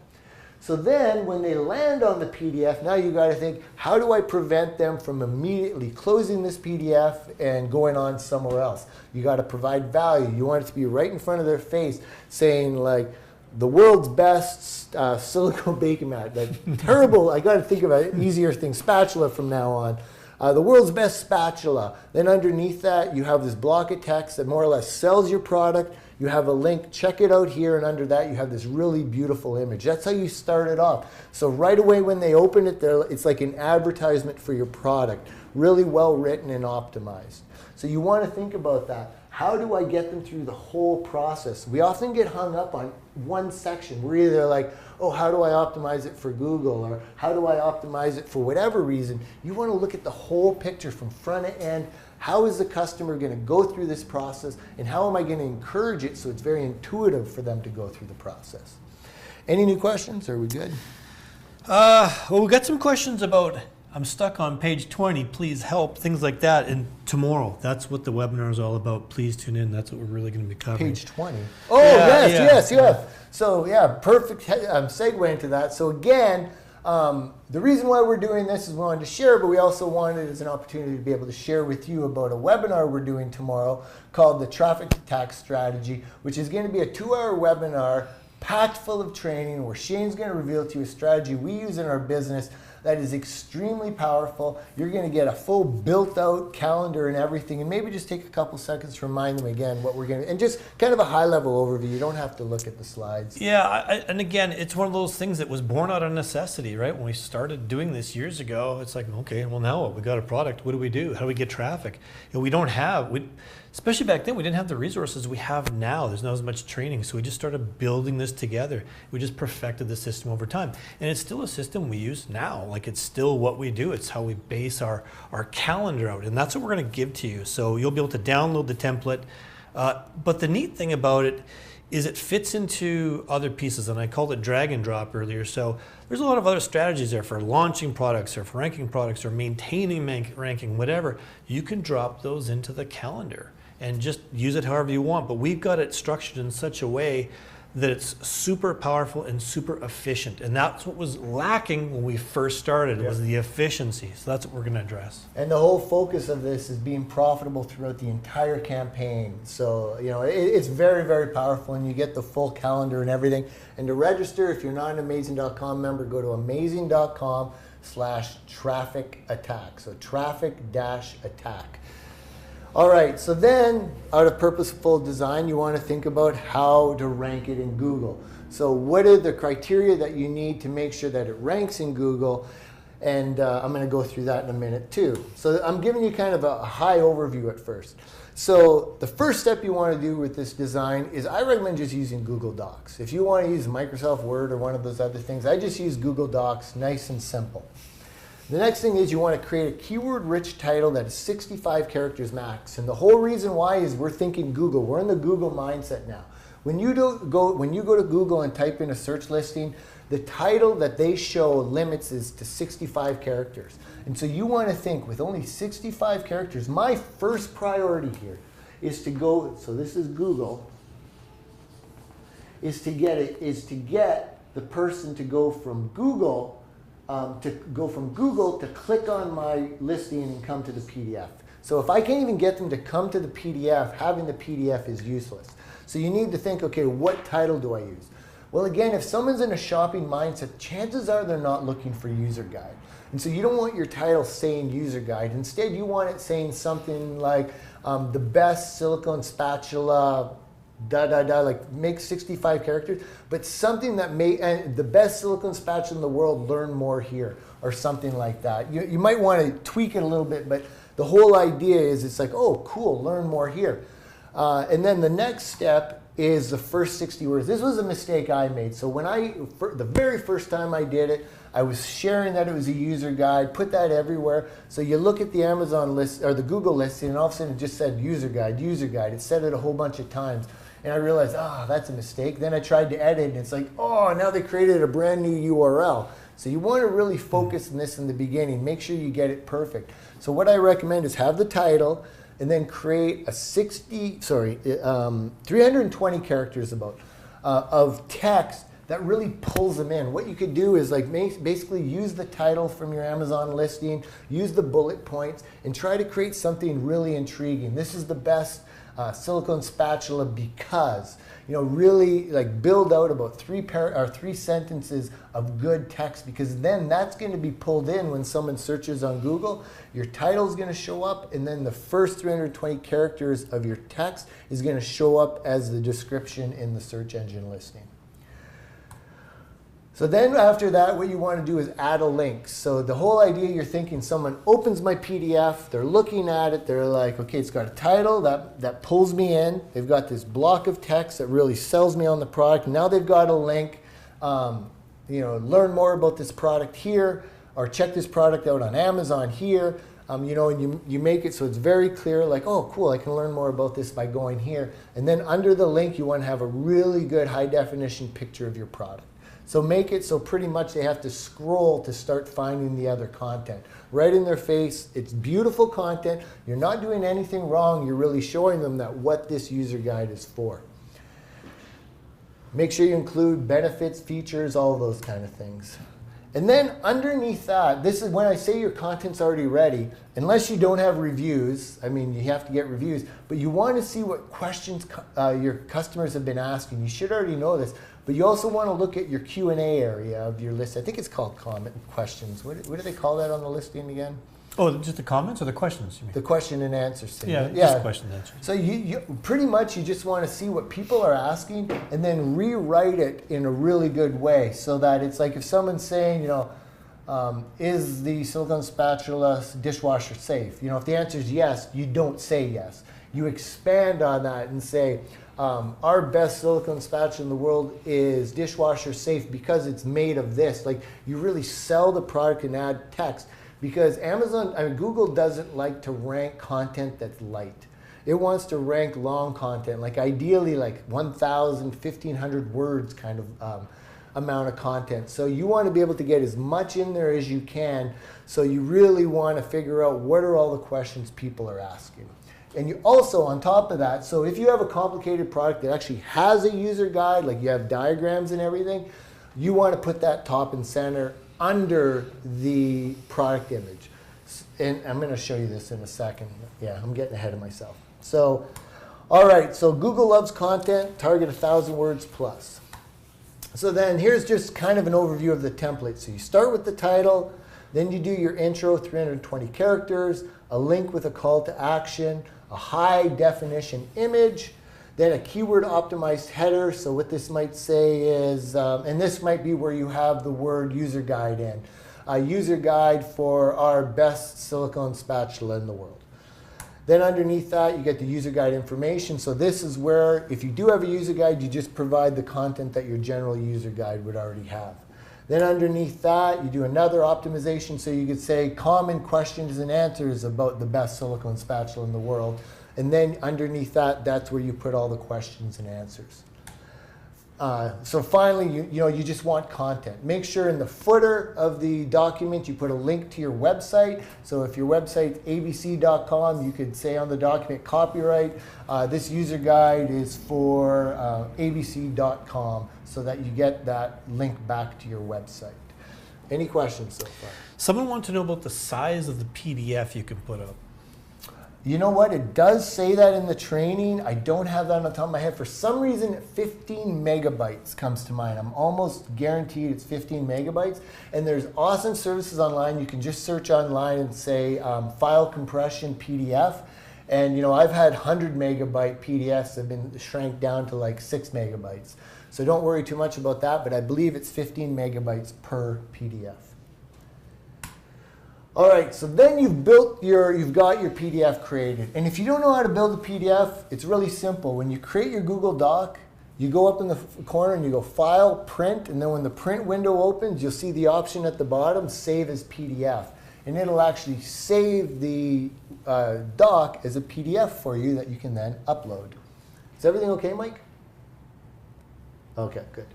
So then when they land on the PDF, now you got to think, how do I prevent them from immediately closing this PDF and going on somewhere else? You got to provide value. You want it to be right in front of their face, saying like, the world's best silicone baking mat. Like, terrible, I got to think of an easier thing, spatula from now on. The world's best spatula. Then underneath that, you have this block of text that more or less sells your product. You have a link, check it out here, and under that you have this really beautiful image. That's how you start it off. So right away when they open it, it's like an advertisement for your product. Really well written and optimized. So you want to think about that. How do I get them through the whole process? We often get hung up on one section. We're either like, oh, how do I optimize it for Google? Or how do I optimize it for whatever reason? You want to look at the whole picture from front to end. How is the customer going to go through this process? And how am I going to encourage it so it's very intuitive for them to go through the process? Any new questions? Are we good? Well, we got some questions about, I'm stuck on page 20, please help, things like that. And tomorrow, that's what the webinar is all about. Please tune in. That's what we're really going to be covering. Page 20. Oh, yes. So, yeah, perfect segue into that. So, again, the reason why we're doing this is we wanted to share, but we also wanted it as an opportunity to be able to share with you about a webinar we're doing tomorrow called the Traffic Attack Strategy, which is going to be a 2-hour webinar packed full of training where Shane's going to reveal to you a strategy we use in our business that is extremely powerful. You're going to get a full built-out calendar and everything, and maybe just take a couple seconds to remind them again what we're going to, and just kind of a high-level overview. You don't have to look at the slides. Yeah, and again, it's one of those things that was born out of necessity, right? When we started doing this years ago, it's like, okay, well now what? We got a product. What do we do? How do we get traffic? You know, we don't have, especially back then, we didn't have the resources we have now. There's not as much training, so we just started building this together. We just perfected the system over time, and it's still a system we use now. Like, it's still what we do. It's how we base our calendar out, and that's what we're going to give to you. So you'll be able to download the template. But the neat thing about it is it fits into other pieces, and I called it drag and drop earlier. So there's a lot of other strategies there for launching products or for ranking products or maintaining ranking, whatever. You can drop those into the calendar and just use it however you want. But we've got it structured in such a way that it's super powerful and super efficient. And that's what was lacking when we first started, was the efficiency. So that's what we're gonna address. And the whole focus of this is being profitable throughout the entire campaign. So, you know, it's very, very powerful, and you get the full calendar and everything. And to register, if you're not an Amazing.com member, go to Amazing.com/traffic attack. So traffic-attack. All right, so then out of purposeful design, you want to think about how to rank it in Google. So what are the criteria that you need to make sure that it ranks in Google? And I'm going to go through that in a minute too. So I'm giving you kind of a high overview at first. So the first step you want to do with this design is I recommend just using Google Docs. If you want to use Microsoft Word or one of those other things, I just use Google Docs, nice and simple. The next thing is you want to create a keyword-rich title that is 65 characters max. And the whole reason why is we're thinking Google. We're in the Google mindset now. When you go to Google and type in a search listing, the title that they show limits is to 65 characters. And so you want to think with only 65 characters, my first priority here is to go, so this is Google, is to get the person to go from Google to click on my listing and come to the PDF. So if I can't even get them to come to the PDF, having the PDF is useless. So you need to think, okay, what title do I use? Well, again, if someone's in a shopping mindset, chances are they're not looking for user guide. And so you don't want your title saying user guide. Instead, you want it saying something like the best silicone spatula, like make 65 characters, but something that the best silicone spatula in the world, learn more here, or something like that. You might want to tweak it a little bit, but the whole idea is it's like, oh, cool, learn more here. And then the next step is the first 60 words. This was a mistake I made. So when the very first time I did it, I was sharing that it was a user guide, put that everywhere. So you look at the Amazon list or the Google listing, and all of a sudden it just said user guide, user guide. It said it a whole bunch of times. And I realized, that's a mistake. Then I tried to edit, and it's like, now they created a brand new URL. So you want to really focus on this in the beginning. Make sure you get it perfect. So what I recommend is have the title, and then create a 320 characters of text that really pulls them in. What you could do is basically use the title from your Amazon listing, use the bullet points, and try to create something really intriguing. This is the best silicone spatula because, really build out about three sentences of good text, because then that's going to be pulled in when someone searches on Google. Your title is going to show up, and then the first 320 characters of your text is going to show up as the description in the search engine listing. So then after that, what you want to do is add a link. So the whole idea, you're thinking someone opens my PDF, they're looking at it, they're like, okay, it's got a title that pulls me in. They've got this block of text that really sells me on the product. Now they've got a link, learn more about this product here, or check this product out on Amazon here. And you make it so it's very clear, like, oh, cool, I can learn more about this by going here. And then under the link, you want to have a really good high definition picture of your product. So make it so pretty much they have to scroll to start finding the other content. Right in their face, it's beautiful content. You're not doing anything wrong. You're really showing them that what this user guide is for. Make sure you include benefits, features, all those kind of things. And then underneath that, this is when I say your content's already ready, unless you don't have reviews. I mean, you have to get reviews, but you want to see what questions your customers have been asking. You should already know this. But you also want to look at your Q&A area of your list. I think it's called comment questions. What do they call that on the listing again? Oh, just the comments or the questions, you mean? The question and answer segment. Yeah, just question and answer. So you pretty much you just want to see what people are asking and then rewrite it in a really good way, so that it's like if someone's saying, is the silicone spatula dishwasher safe? If the answer is yes, you don't say yes. You expand on that and say, our best silicone spatula in the world is dishwasher safe because it's made of this. Like, you really sell the product and add text, because Google doesn't like to rank content that's light. It wants to rank long content, like ideally like 1,000, 1,500 words kind of amount of content. So you want to be able to get as much in there as you can. So you really want to figure out what are all the questions people are asking. And you also, on top of that, so if you have a complicated product that actually has a user guide, like you have diagrams and everything, you want to put that top and center under the product image. And I'm going to show you this in a second. Yeah, I'm getting ahead of myself. So, all right, so Google loves content, target 1,000 words plus. So then here's just kind of an overview of the template. So you start with the title, then you do your intro, 320 characters, a link with a call to action, a high definition image, then a keyword optimized header. So what this might say is, and this might be where you have the word user guide in, a user guide for our best silicone spatula in the world. Then underneath that, you get the user guide information. So this is where, if you do have a user guide, you just provide the content that your general user guide would already have. Then underneath that, you do another optimization. So you could say common questions and answers about the best silicone spatula in the world. And then underneath that, that's where you put all the questions and answers. So finally, you just want content. Make sure in the footer of the document you put a link to your website. So if your website's abc.com, you could say on the document copyright, this user guide is for abc.com, so that you get that link back to your website. Any questions so far? Someone wants to know about the size of the PDF you can put up. You know what? It does say that in the training. I don't have that on the top of my head. For some reason, 15 megabytes comes to mind. I'm almost guaranteed it's 15 megabytes. And there's awesome services online. You can just search online and say file compression PDF. And I've had 100 megabyte PDFs that have been shrank down to like 6 megabytes. So don't worry too much about that, but I believe it's 15 megabytes per PDF. All right, so then you've got your PDF created. And if you don't know how to build a PDF, it's really simple. When you create your Google Doc, you go up in the corner and you go File, Print, and then when the print window opens, you'll see the option at the bottom, Save as PDF. And it'll actually save the doc as a PDF for you that you can then upload. Is everything okay, Mike? Okay, good.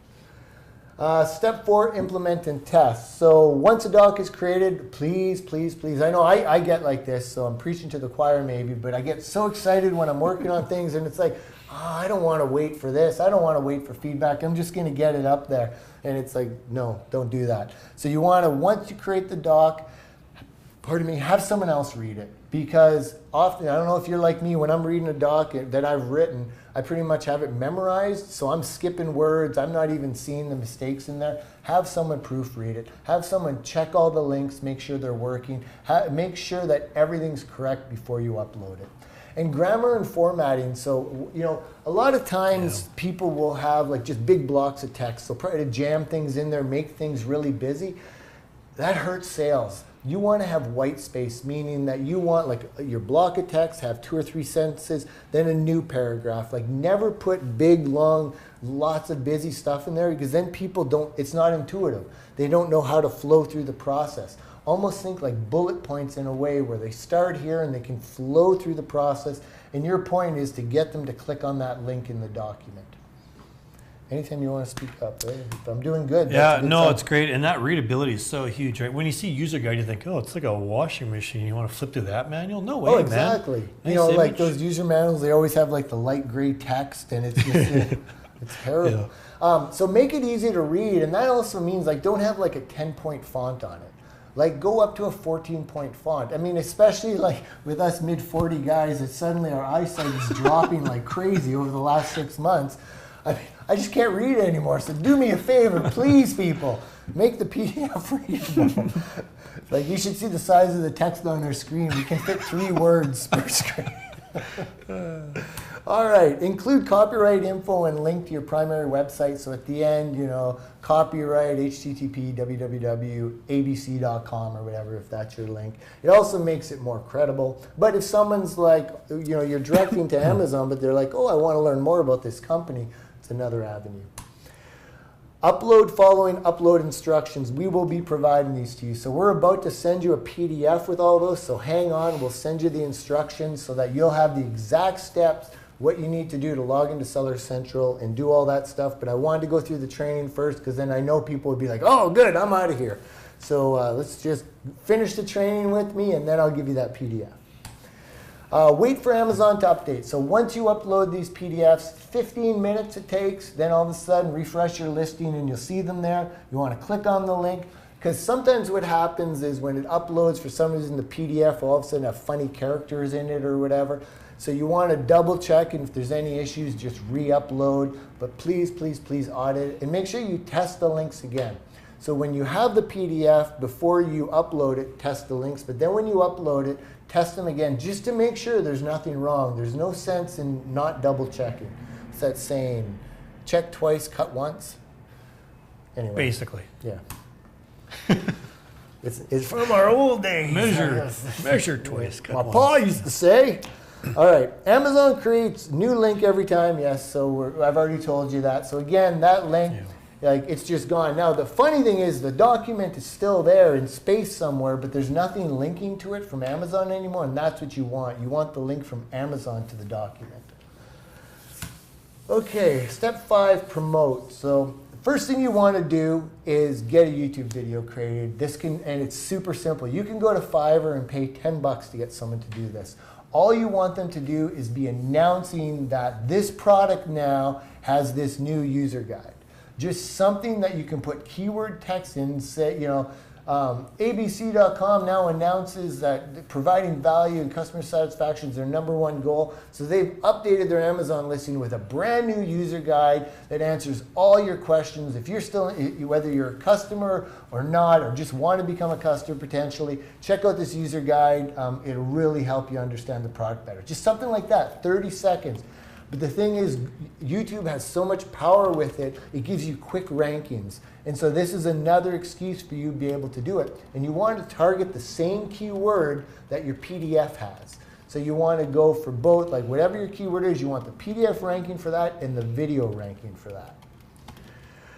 Step 4, implement and test. So once a doc is created, please, please, please. I know I get like this, so I'm preaching to the choir maybe, but I get so excited when I'm working on things and it's like, I don't want to wait for this. I don't want to wait for feedback. I'm just going to get it up there. And it's like, no, don't do that. So you want to, once you create the doc, have someone else read it. Because often, I don't know if you're like me, when I'm reading a doc that I've written, I pretty much have it memorized, so I'm skipping words, I'm not even seeing the mistakes in there. Have someone proofread it. Have someone check all the links, make sure they're working. Make sure that everything's correct before you upload it. And grammar and formatting, so a lot of times people will have like just big blocks of text, so try to jam things in there, make things really busy. That hurts sales. You want to have white space, meaning that you want like your block of text, have 2 or 3 sentences, then a new paragraph. Like never put big, long, lots of busy stuff in there because then people it's not intuitive. They don't know how to flow through the process. Almost think like bullet points in a way where they start here and they can flow through the process. And your point is to get them to click on that link in the document. Anytime you want to speak up, right? If I'm doing good. Yeah, no, it's great. And that readability is so huge, right? When you see user guide, you think, oh, it's like a washing machine. You want to flip through that manual? No way, man. Exactly. Nice like those user manuals, they always have like the light gray text and it's just, it's terrible. Yeah. So make it easy to read. And that also means like don't have like a 10-point font on it. Like go up to a 14-point font. I mean, especially like with us mid-40 guys, that suddenly our eyesight is dropping like crazy over the last 6 months. I mean, I just can't read it anymore. So do me a favor, please, people. Make the PDF readable. Like you should see the size of the text on our screen. We can fit 3 words per screen. All right, include copyright info and link to your primary website. So at the end, copyright, http, www.abc.com or whatever, if that's your link. It also makes it more credible. But if someone's like, you're directing to Amazon, but they're like, oh, I want to learn more about this company, it's another avenue. Upload following upload instructions. We will be providing these to you. So we're about to send you a PDF with all those. So hang on, we'll send you the instructions so that you'll have the exact steps, what you need to do to log into Seller Central and do all that stuff. But I wanted to go through the training first because then I know people would be like, oh, good, I'm out of here. So let's just finish the training with me and then I'll give you that PDF. Wait for Amazon to update. So once you upload these PDFs, 15 minutes it takes, then all of a sudden refresh your listing and you'll see them there. You want to click on the link because sometimes what happens is when it uploads, for some reason the PDF will all of a sudden have funny characters in it or whatever. So you want to double check, and if there's any issues, just re-upload. But please, please, please audit it and make sure you test the links again. So when you have the PDF, before you upload it, test the links. But then when you upload it, test them again just to make sure there's nothing wrong. There's no sense in not double checking. It's that saying, check twice, cut once. Anyway. Basically. Yeah. It's from our old days. Measure twice, cut My once. pa used to say. All right, Amazon creates new link every time. Yes, so I've already told you that. So again, that link, like it's just gone. Now the funny thing is the document is still there in space somewhere, but there's nothing linking to it from Amazon anymore, and that's what you want. You want the link from Amazon to the document. Okay, step 5, promote. So the first thing you want to do is get a YouTube video created. And it's super simple. You can go to Fiverr and pay $10 to get someone to do this. All you want them to do is be announcing that this product now has this new user guide. Just something that you can put keyword text in, say, you know, ABC.com now announces that providing value and customer satisfaction is their #1 goal. So they've updated their Amazon listing with a brand new user guide that answers all your questions. If you're still, whether you're a customer or not, or just want to become a customer potentially, check out this user guide. It'll really help you understand the product better. Just something like that, 30 seconds. But the thing is, YouTube has so much power with it, it gives you quick rankings. And so this is another excuse for you to be able to do it. And you want to target the same keyword that your PDF has. So you want to go for both, like whatever your keyword is, you want the PDF ranking for that and the video ranking for that.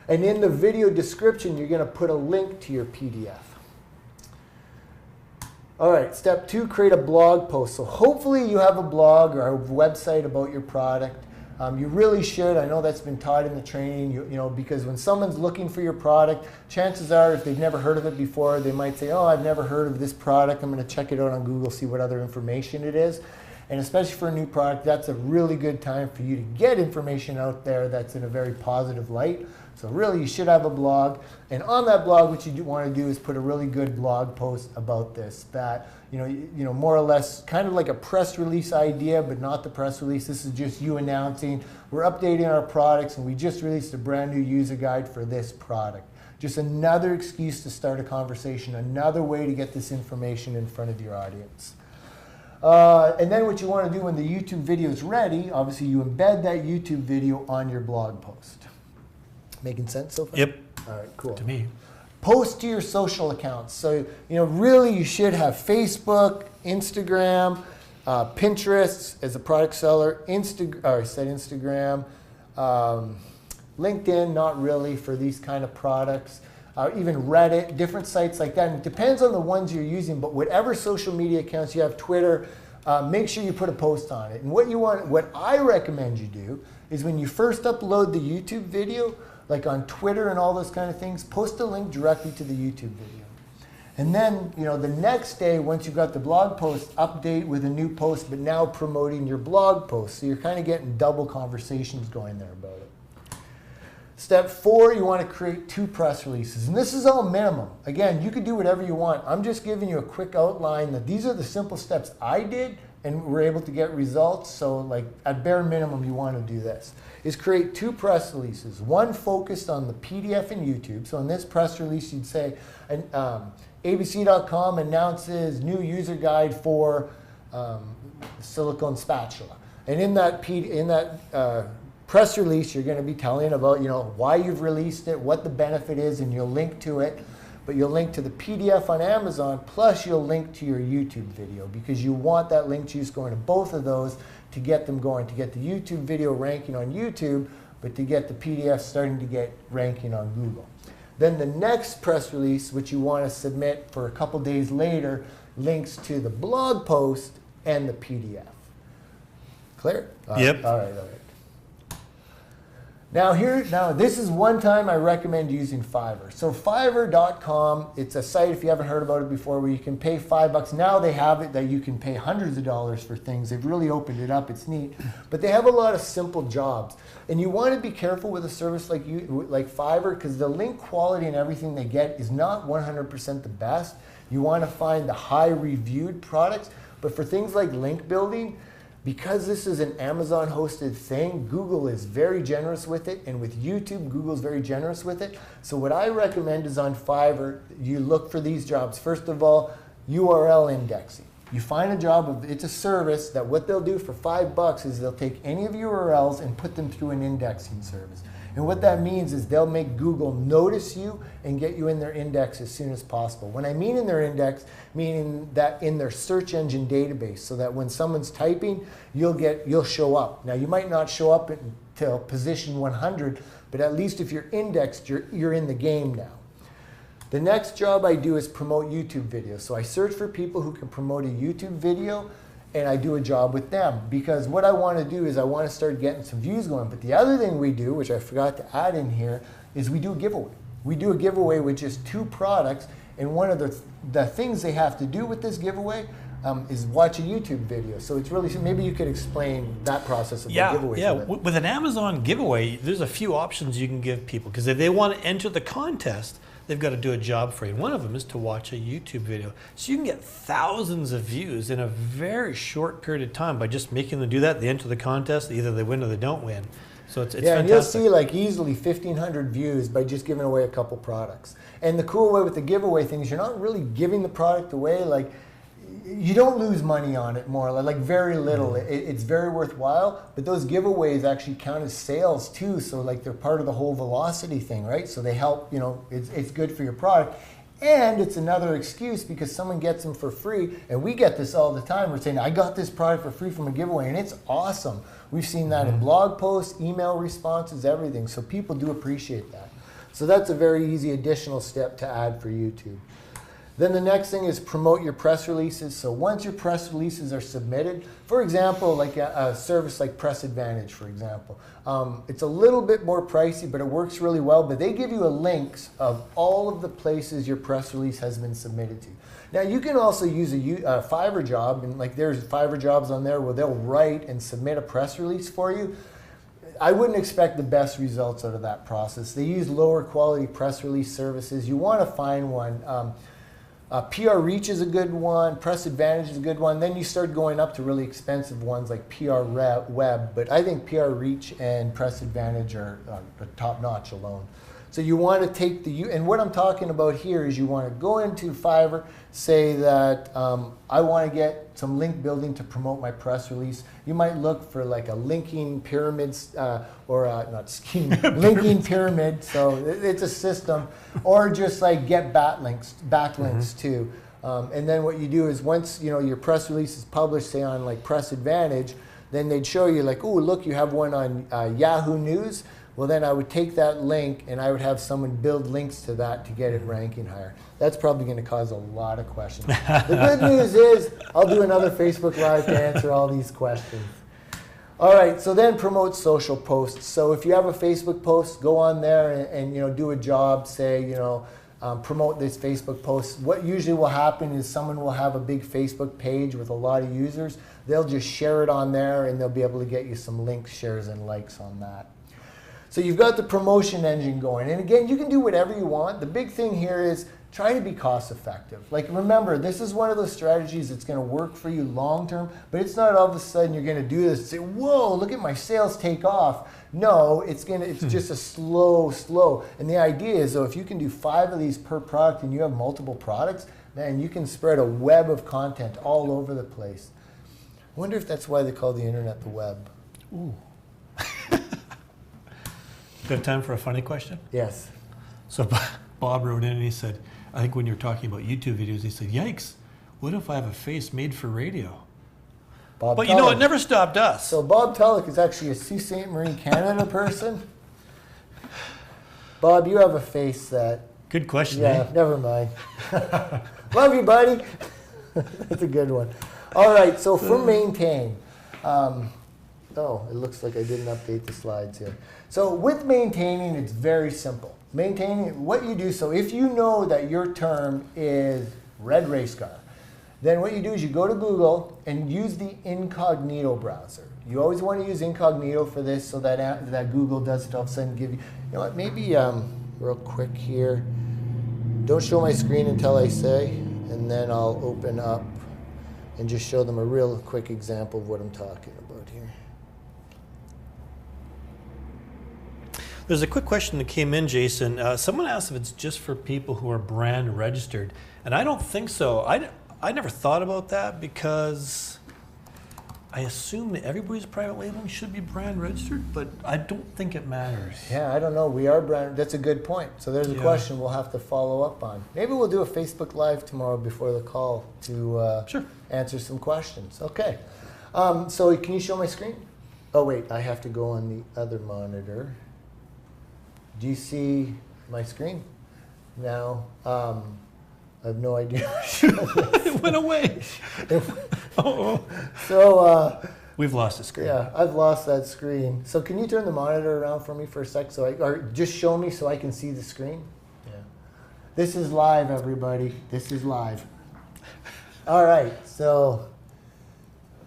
And in the video description, you're going to put a link to your PDF. All right, step 2, create a blog post. So hopefully you have a blog or a website about your product. You really should. I know that's been taught in the training, you know, because when someone's looking for your product, chances are if they've never heard of it before, they might say, oh, I've never heard of this product. I'm going to check it out on Google, see what other information it is. And especially for a new product, that's a really good time for you to get information out there that's in a very positive light. So really, you should have a blog. And on that blog, what you want to do is put a really good blog post about this that, you know, more or less kind of like a press release idea, but not the press release. This is just you announcing, we're updating our products and we just released a brand new user guide for this product. Just another excuse to start a conversation, another way to get this information in front of your audience. And then what you want to do when the YouTube video is ready, obviously you embed that YouTube video on your blog post. Making sense so far? Yep. All right, cool. To me. Post to your social accounts. So, you know, really you should have Facebook, Instagram, Pinterest as a product seller, Instagram, LinkedIn, not really for these kind of products. Even Reddit, different sites like that. And it depends on the ones you're using, but whatever social media accounts you have, Twitter, make sure you put a post on it. And what I recommend you do is when you first upload the YouTube video, like on Twitter and all those kind of things, post a link directly to the YouTube video. And then, you know, the next day, once you've got the blog post, update with a new post, but now promoting your blog post. So you're kind of getting double conversations going there about it. Step 4, you want to create 2 press releases. And this is all minimum. Again, you could do whatever you want. I'm just giving you a quick outline that these are the simple steps I did and we're able to get results. So like at bare minimum, you want to do this. Is create 2 press releases. One focused on the PDF and YouTube. So in this press release, you'd say, ABC.com announces new user guide for silicone spatula. And in that press release, you're going to be telling about, you know, why you've released it, what the benefit is, and you'll link to it. But you'll link to the PDF on Amazon, plus you'll link to your YouTube video because you want that link juice going to both of those to get them going, to get the YouTube video ranking on YouTube, but to get the PDF starting to get ranking on Google. Then the next press release, which you want to submit for a couple days later, links to the blog post and the PDF. Clear? Yep. All right. Now this is one time I recommend using Fiverr. So Fiverr.com, it's a site, if you haven't heard about it before, where you can pay $5. Now they have it that you can pay hundreds of dollars for things. They've really opened it up. It's neat. But they have a lot of simple jobs. And you want to be careful with a service like Fiverr, because the link quality and everything they get is not 100% the best. You want to find the high reviewed products. But for things like link building, because this is an Amazon hosted thing, Google is very generous with it, and with YouTube, Google's very generous with it. So what I recommend is on Fiverr, you look for these jobs. First of all, URL indexing. You find a job, it's a service that what they'll do for $5 is they'll take any of URLs and put them through an indexing service. And what that means is they'll make Google notice you and get you in their index as soon as possible. When I mean in their index, meaning that in their search engine database, so that when someone's typing, you'll show up. Now you might not show up until position 100, but at least if you're indexed, you're in the game now. The next job I do is promote YouTube videos. So I search for people who can promote a YouTube video, and I do a job with them, because what I want to do is I want to start getting some views going. But the other thing we do, which I forgot to add in here, is we do a giveaway. We do a giveaway with just 2 products, and one of the things they have to do with this giveaway is watch a YouTube video. So it's really, maybe you could explain that process of the giveaway. Yeah, with an Amazon giveaway, there's a few options you can give people, because if they want to enter the contest, they've got to do a job for you. One of them is to watch a YouTube video. So you can get thousands of views in a very short period of time by just making them do that. They enter the contest, either they win or they don't win. So it's fantastic. And you'll see like easily 1,500 views by just giving away a couple products. And the cool way with the giveaway thing is you're not really giving the product away. Like, you don't lose money on it, more like very little. It's very worthwhile, but those giveaways actually count as sales too. So like they're part of the whole velocity thing, right? So they help, it's good for your product. And it's another excuse because someone gets them for free, and we get this all the time. We're saying, I got this product for free from a giveaway, and it's awesome. We've seen that in blog posts, email responses, everything. So people do appreciate that. So that's a very easy additional step to add for YouTube. Then the next thing is promote your press releases. So once your press releases are submitted, for example, like a service like Press Advantage, for example, it's a little bit more pricey, but it works really well. But they give you a links of all of the places your press release has been submitted to. Now you can also use a Fiverr job, and like there's Fiverr jobs on there where they'll write and submit a press release for you. I wouldn't expect the best results out of that process. They use lower quality press release services. You want to find one. PR Reach is a good one, Press Advantage is a good one. Then you start going up to really expensive ones like PR Web, but I think PR Reach and Press Advantage are top notch alone. So you want to take and what I'm talking about here is you want to go into Fiverr, say that I want to get some link building to promote my press release. You might look for like a linking pyramids, linking pyramid, so it's a system, or just like get backlinks too. And then what you do is once your press release is published, say on like Press Advantage, then they'd show you like, oh look, you have one on Yahoo News. Well, then I would take that link and I would have someone build links to that to get it ranking higher. That's probably going to cause a lot of questions. The good news is I'll do another Facebook Live to answer all these questions. All right, so then promote social posts. So if you have a Facebook post, go on there and do a job, say, promote this Facebook post. What usually will happen is someone will have a big Facebook page with a lot of users. They'll just share it on there and they'll be able to get you some links, shares, and likes on that. So you've got the promotion engine going. And again, you can do whatever you want. The big thing here is try to be cost effective. Like remember, this is one of those strategies that's going to work for you long term, but it's not all of a sudden you're going to do this and say, whoa, look at my sales take off. No, it's just a slow. And the idea is, though, if you can do 5 of these per product and you have multiple products, man, you can spread a web of content all over the place. I wonder if that's why they call the internet the web. Ooh. Do you have time for a funny question? Yes. So Bob wrote in and he said, I think when you were talking about YouTube videos, he said, yikes, what if I have a face made for radio? Bob but Tulloch. it never stopped us. So Bob Tulloch is actually a Sault Ste. Marie, Canada person. Bob, you have a face that... Good question. Yeah, never mind. Love you, buddy. That's a good one. All right, so for maintain, oh, it looks like I didn't update the slides here. So with maintaining, it's very simple. Maintaining what you do, so if you know that your term is red race car, then what you do is you go to Google and use the incognito browser. You always want to use incognito for this so that Google doesn't all of a sudden give you, you know what, maybe real quick here, don't show my screen until I say, and then I'll open up and just show them a real quick example of what I'm talking about here. There's a quick question that came in, Jason. Someone asked if it's just for people who are brand registered, and I don't think so. I never thought about that because I assume that everybody's private labeling should be brand registered, but I don't think it matters. Yeah, I don't know. We are brand. That's a good point. So there's a question we'll have to follow up on. Maybe we'll do a Facebook Live tomorrow before the call to Sure. answer some questions. Okay. So can you show my screen? Oh, wait. I have to go on the other monitor. Do you see my screen? Now, I have no idea. It went away. So we've lost the screen. yeah, I've lost that screen. So can you turn the monitor around for me for a sec, or just show me so I can see the screen? Yeah. This is live, everybody. This is live. All right. So.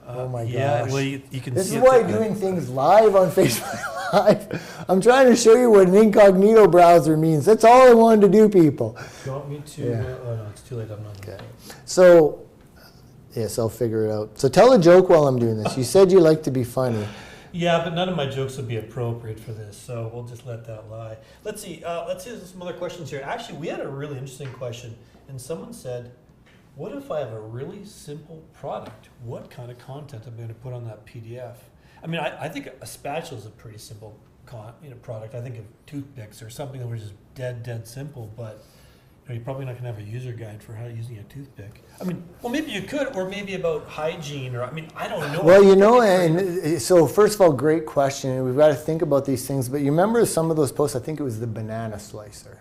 Oh my gosh. Yeah, well, you can This see is it why there. doing things live on Facebook Live. I'm trying to show you what an incognito browser means. That's all I wanted to do, people. Do you want me to? Yeah. Oh no, it's too late. I'm not. Okay. So, yes, I'll figure it out. So tell a joke while I'm doing this. You said you like to be funny. Yeah, but none of my jokes would be appropriate for this, so we'll just let that lie. Let's see. Let's see some other questions here. Actually, we had a really interesting question, and someone said, what if I have a really simple product? What kind of content am I going to put on that PDF? I mean, I think a spatula is a pretty simple product. I think of toothpicks or something that was just dead simple, but you're probably not going to have a user guide for how using a toothpick. I mean, well, maybe you could, or maybe about hygiene, or I mean, I don't know. Well, and so first of all, great question. We've got to think about these things, but you remember some of those posts, I think it was the banana slicer,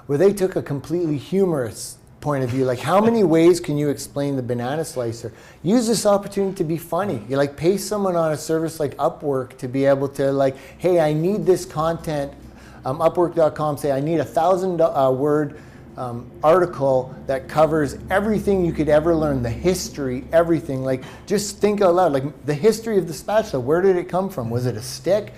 where they took a completely humorous point of view, like how many ways can you explain the banana slicer? Use this opportunity to be funny. You pay someone on a service like Upwork to be able to hey, I need this content. Upwork.com say I need 1,000 word article that covers everything you could ever learn, the history, everything. Just think out loud, the history of the spatula. Where did it come from? Was it a stick?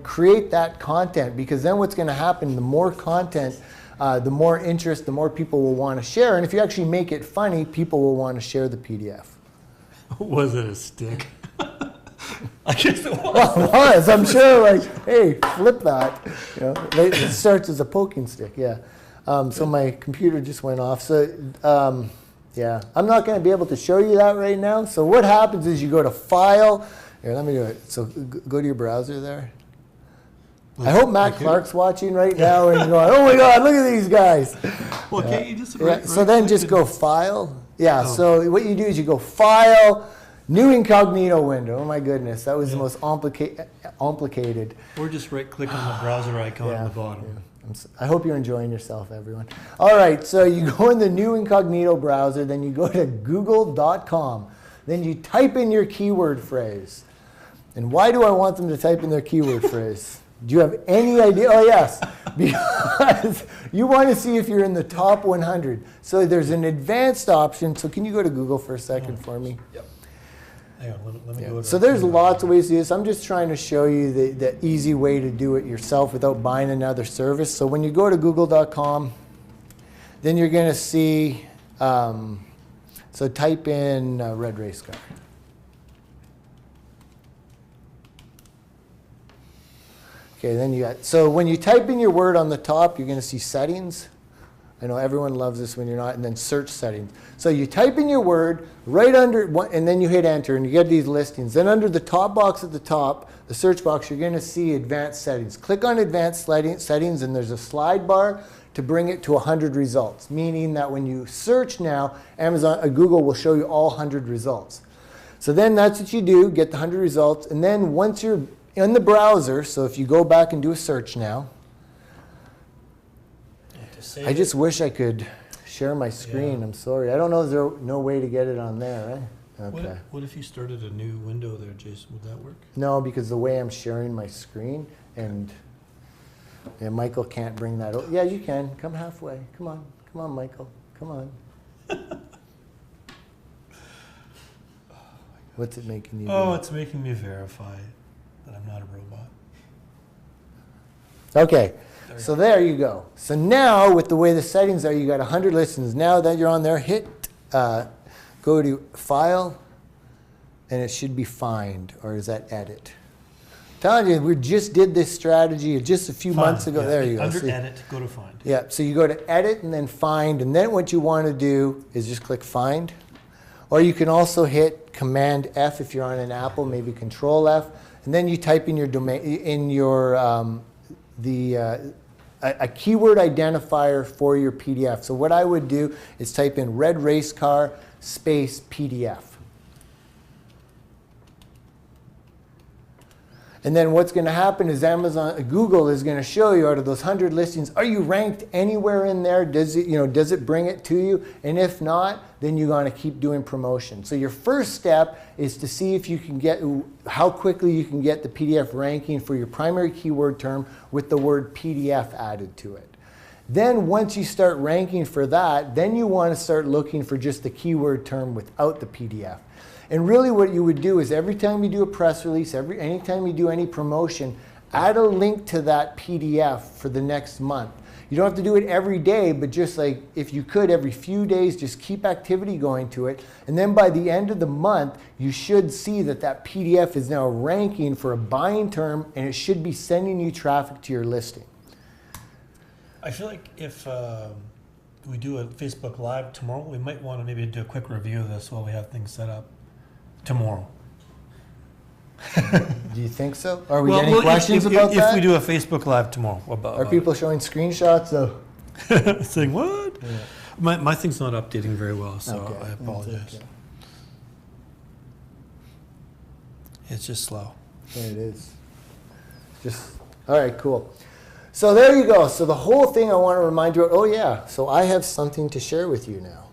Create that content, because then what's going to happen? The more content. The more interest, the more people will want to share. And if you actually make it funny, people will want to share the PDF. Was it a stick? I guess it was. Well, it was. I'm sure, hey, flip that. It starts as a poking stick, yeah. So my computer just went off. So, yeah, I'm not going to be able to show you that right now. So what happens is you go to File. Here, let me do it. So go to your browser there. I hope Matt Clark's watching right now and going, oh my God, look at these guys. Well, can't you just so then just go File. Yeah, so what you do is you go File, New Incognito window. Oh my goodness, that was the most complicated. Or just right-click on the browser icon on the bottom. Yeah. I hope you're enjoying yourself, everyone. All right, so you go in the New Incognito browser, then you go to google.com. Then you type in your keyword phrase. And why do I want them to type in their keyword phrase? Do you have any idea? Oh, yes, because you want to see if you're in the top 100. So there's an advanced option. So can you go to Google for a second for me? Yep. Hang on, let me go. So there's lots of ways to do this. I'm just trying to show you the easy way to do it yourself without buying another service. So when you go to google.com, then you're going to see, so type in red race car. Okay, then you got, so when you type in your word on the top, you're going to see settings. I know everyone loves this when you're not, and then search settings. So you type in your word right under, and then you hit enter, and you get these listings. Then under the top box at the top, the search box, you're going to see advanced settings. Click on advanced settings, and there's a slide bar to bring it to 100 results, meaning that when you search now, Google will show you all 100 results. So then that's what you do, get the 100 results, and then once you're in the browser, so if you go back and do a search now, save I just wish I could share my screen. Yeah. I'm sorry. I don't know. Is there no way to get it on there, right? Okay. What if you started a new window there, Jason? Would that work? No, because the way I'm sharing my screen and Michael can't bring that. Yeah, you can. Come halfway. Come on, Michael. Come on. What's it making you do? Oh, it's making me verify that I'm not a robot. Okay, so there you go. So now with the way the settings are, you got 100 listens. Now that you're on there, hit go to File, and it should be Find, or is that Edit? Telling you, we just did this strategy just a few months ago. Yeah. There you go. Under See? Edit, go to Find. Yeah, so you go to Edit and then Find, and then what you want to do is just click Find. Or you can also hit Command F if you're on an Apple, maybe Control F, and then you type in your domain, in your a keyword identifier for your PDF. So what I would do is type in red race car space PDF. And then what's going to happen is Google is going to show you out of those 100 listings, are you ranked anywhere in there? Does it bring it to you? And if not, then you're going to keep doing promotion. So your first step is to see if you can get, how quickly you can get the PDF ranking for your primary keyword term with the word PDF added to it. Then once you start ranking for that, then you want to start looking for just the keyword term without the PDF. And really what you would do is every time you do a press release, anytime you do any promotion, add a link to that PDF for the next month. You don't have to do it every day, but just like if you could every few days, just keep activity going to it. And then by the end of the month, you should see that that PDF is now ranking for a buying term, and it should be sending you traffic to your listing. I feel like if we do a Facebook Live tomorrow, we might want to maybe do a quick review of this while we have things set up. Tomorrow. Do you think so? Are we getting questions about that? If we do a Facebook Live tomorrow, are people showing screenshots of? Saying what? Yeah. My thing's not updating very well, so okay. I apologize. Okay. It's just slow. Yeah, it is. All right, cool. So there you go. So the whole thing I want to remind you of, oh yeah, so I have something to share with you now.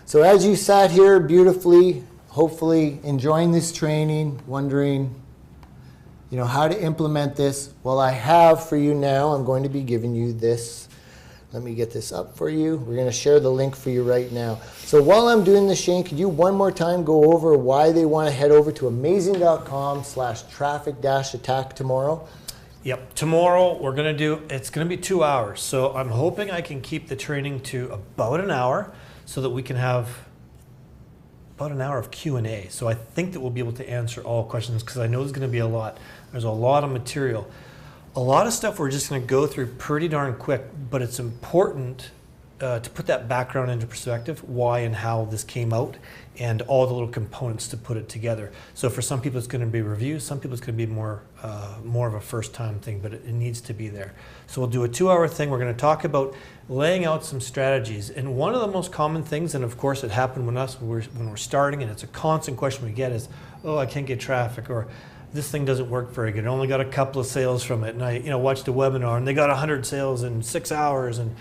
So as you sat here beautifully, hopefully enjoying this training, wondering, how to implement this. Well, I have for you now. I'm going to be giving you this. Let me get this up for you. We're going to share the link for you right now. So while I'm doing this, Shane, could you one more time go over why they want to head over to Amazing.com/traffic-attack tomorrow? Yep. Tomorrow we're going to it's going to be 2 hours. So I'm hoping I can keep the training to about an hour so that we can have about an hour of Q&A. So I think that we'll be able to answer all questions because I know there's going to be a lot. There's a lot of material. A lot of stuff we're just going to go through pretty darn quick, but it's important to put that background into perspective, why and how this came out, and all the little components to put it together. So for some people it's going to be reviews, some people it's going to be more of a first time thing, but it needs to be there. So we'll do a 2 hour thing. We're going to talk about laying out some strategies. And one of the most common things, and of course it happened when we're starting, and it's a constant question we get is, oh, I can't get traffic, or this thing doesn't work very good. I only got a couple of sales from it, and I watched a webinar and they got 100 sales in 6 hours, and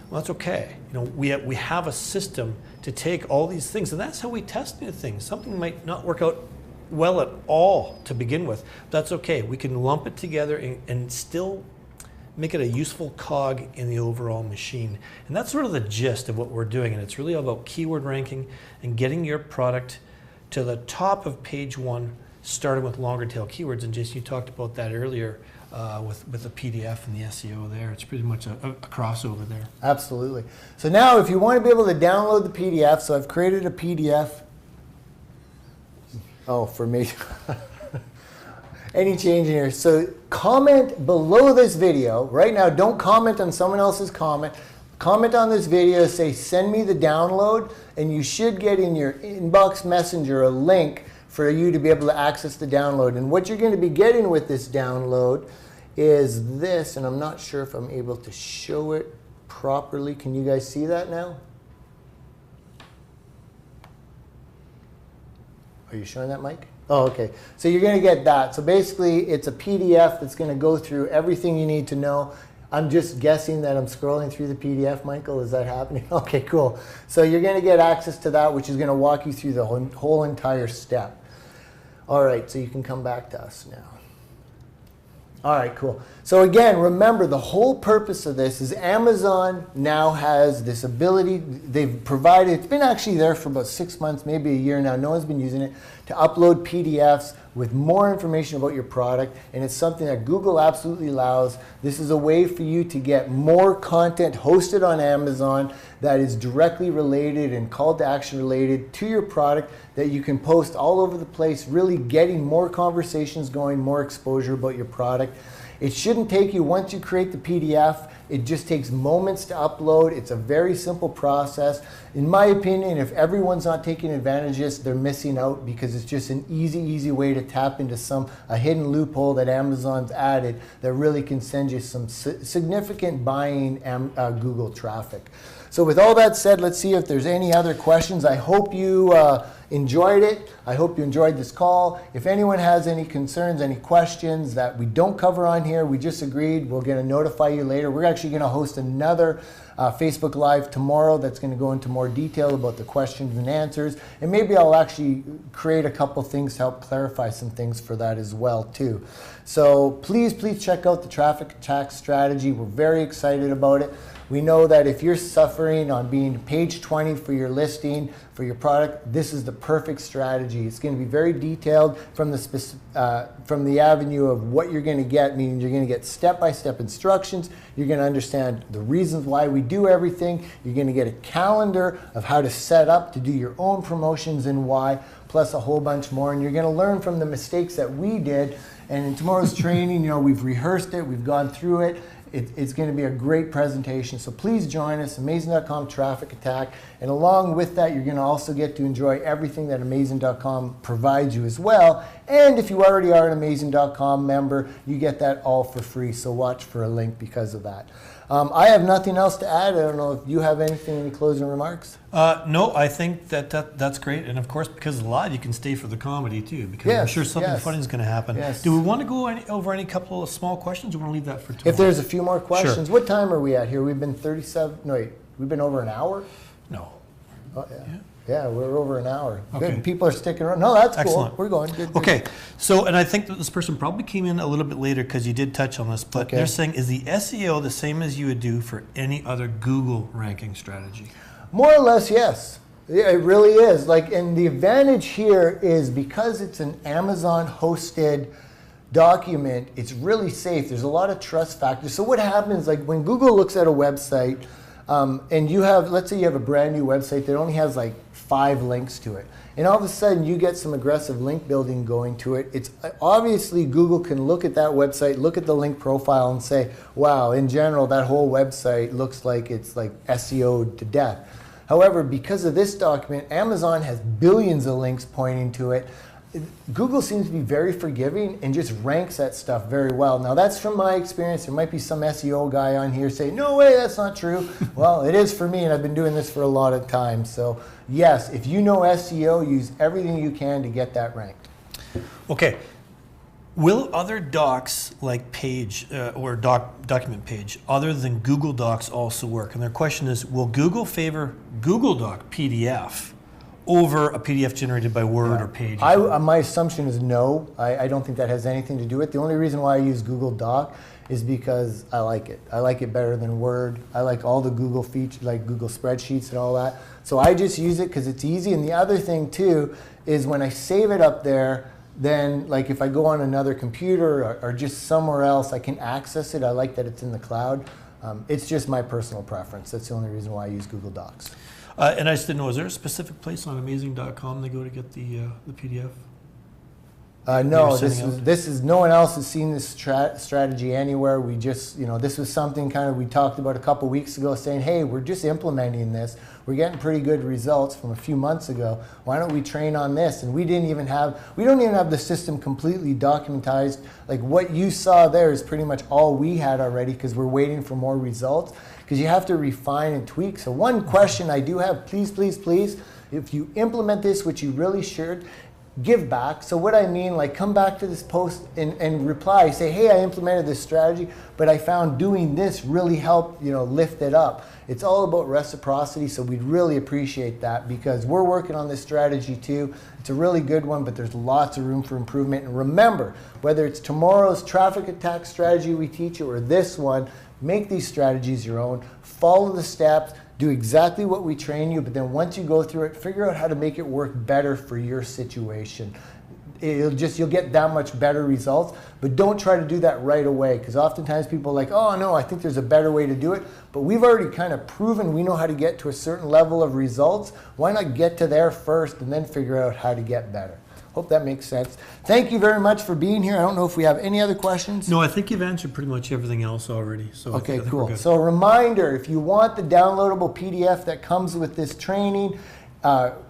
well, that's okay. We have a system to take all these things, and that's how we test new things. Something might not work out well at all to begin with. That's okay. We can lump it together and still make it a useful cog in the overall machine. And that's sort of the gist of what we're doing. And it's really all about keyword ranking and getting your product to the top of page 1, starting with longer tail keywords. And Jason, you talked about that earlier with the PDF and the SEO there. It's pretty much a crossover there. Absolutely. So now if you want to be able to download the PDF, so I've created a PDF. Oh, for me. Any change in here. So comment below this video. Right now, don't comment on someone else's comment. Comment on this video, say send me the download, and you should get in your inbox messenger a link for you to be able to access the download. And what you're going to be getting with this download is this, and I'm not sure if I'm able to show it properly. Can you guys see that now? Are you showing that, Mike? Oh, okay. So you're going to get that. So basically, it's a PDF that's going to go through everything you need to know I'm just guessing that I'm scrolling through the PDF, Michael. Is that happening? Okay, cool. So you're going to get access to that, which is going to walk you through the whole entire step. All right, so you can come back to us now. All right, cool. So again, remember, the whole purpose of this is Amazon now has this ability, they've provided, it's been actually there for about 6 months, maybe a year now, no one's been using it, to upload PDFs with more information about your product, and it's something that Google absolutely allows. This is a way for you to get more content hosted on Amazon that is directly related and call to action related to your product that you can post all over the place, really getting more conversations going, more exposure about your product. It shouldn't take you, once you create the PDF, it just takes moments to upload. It's a very simple process. In my opinion, if everyone's not taking advantage of this, they're missing out, because it's just an easy way to tap into a hidden loophole that Amazon's added that really can send you some significant buying Google traffic. So with all that said, let's see if there's any other questions. I hope you enjoyed it. I hope you enjoyed this call. If anyone has any concerns, any questions that we don't cover on here, we just agreed, we're going to notify you later. We're actually going to host another Facebook Live tomorrow that's going to go into more detail about the questions and answers. And maybe I'll actually create a couple things to help clarify some things for that as well too. So please check out the traffic attack strategy. We're very excited about it. We know that if you're suffering on being page 20 for your listing, for your product, this is the perfect strategy. It's going to be very detailed from the avenue of what you're going to get, meaning you're going to get step-by-step instructions. You're going to understand the reasons why we do everything. You're going to get a calendar of how to set up to do your own promotions and why, plus a whole bunch more. And you're going to learn from the mistakes that we did. And in tomorrow's training, we've rehearsed it, we've gone through it. It's going to be a great presentation. So please join us, Amazing.com Traffic Attack. And along with that, you're going to also get to enjoy everything that Amazing.com provides you as well. And if you already are an Amazing.com member, you get that all for free. So watch for a link because of that. I have nothing else to add. I don't know if you have any closing remarks? No, I think that's great. And of course, because it's live, you can stay for the comedy too, because I'm sure something funny is going to happen. Yes. Do we want to go over any couple of small questions, or want to leave that for tomorrow? If there's a few more questions. Sure. What time are we at here? We've been we've been over an hour? No. Oh, yeah. Yeah, we're over an hour. Okay. Good. People are sticking around. No, that's Excellent. Cool. We're going. Good. Okay. So, and I think that this person probably came in a little bit later because you did touch on this, but they're saying, is the SEO the same as you would do for any other Google ranking strategy? More or less, yes. Yeah, it really is. And the advantage here is because it's an Amazon hosted document, it's really safe. There's a lot of trust factors. So what happens, when Google looks at a website, and let's say you have a brand new website that only has 5 links to it. And all of a sudden you get some aggressive link building going to it. It's obviously Google can look at that website, look at the link profile and say, wow, in general, that whole website looks like it's SEO'd to death. However, because of this document, Amazon has billions of links pointing to it. Google seems to be very forgiving and just ranks that stuff very well. Now that's from my experience. There might be some SEO guy on here saying, no way, that's not true. Well, it is for me, and I've been doing this for a lot of time. So yes, if you know SEO, use everything you can to get that ranked. Okay. Will other docs like Page or document Page other than Google Docs also work? And their question is, will Google favor Google Doc PDF over a PDF generated by Word or Page? My assumption is no. I don't think that has anything to do with it. The only reason why I use Google Doc is because I like it. I like it better than Word. I like all the Google features, like Google spreadsheets and all that. So I just use it because it's easy. And the other thing too is when I save it up there, then if I go on another computer or just somewhere else, I can access it. I like that it's in the cloud. It's just my personal preference. That's the only reason why I use Google Docs. And I just didn't know, is there a specific place on Amazing.com they go to get the PDF? No, this is no one else has seen this strategy anywhere. We just, this was something we talked about a couple weeks ago, saying, hey, we're just implementing this. We're getting pretty good results from a few months ago. Why don't we train on this? And we don't even have the system completely documentized. What you saw there is pretty much all we had already, because we're waiting for more results, because you have to refine and tweak. So one question I do have, please, if you implement this, which you really should, give back. So what I mean, like, come back to this post and reply, say, hey, I implemented this strategy, but I found doing this really helped, lift it up. It's all about reciprocity, so we'd really appreciate that, because we're working on this strategy too. It's a really good one, but there's lots of room for improvement. And remember, whether it's tomorrow's traffic attack strategy we teach you or this one, make these strategies your own, follow the steps, do exactly what we train you, but then once you go through it, figure out how to make it work better for your situation. You'll get that much better results, but don't try to do that right away, because oftentimes people are like, oh no, I think there's a better way to do it, but we've already kind of proven we know how to get to a certain level of results. Why not get to there first and then figure out how to get better? Hope that makes sense. Thank you very much for being here. I don't know if we have any other questions. No, I think you've answered pretty much everything else already. So okay, I think cool. we're good. So a reminder, if you want the downloadable PDF that comes with this training,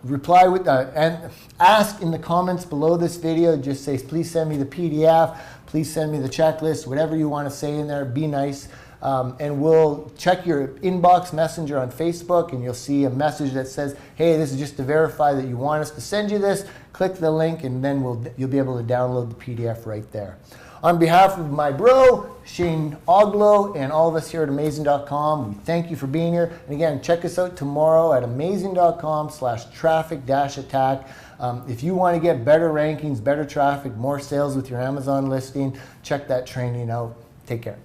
reply with and ask in the comments below this video. Just say, please send me the PDF, please send me the checklist, whatever you want to say in there. Be nice. And we'll check your inbox messenger on Facebook, and you'll see a message that says, hey, this is just to verify that you want us to send you this. Click the link, and then you'll be able to download the PDF right there. On behalf of my bro, Shane Oglow, and all of us here at Amazing.com, we thank you for being here. And again, check us out tomorrow at Amazing.com/traffic-attack. If you want to get better rankings, better traffic, more sales with your Amazon listing, check that training out. Take care.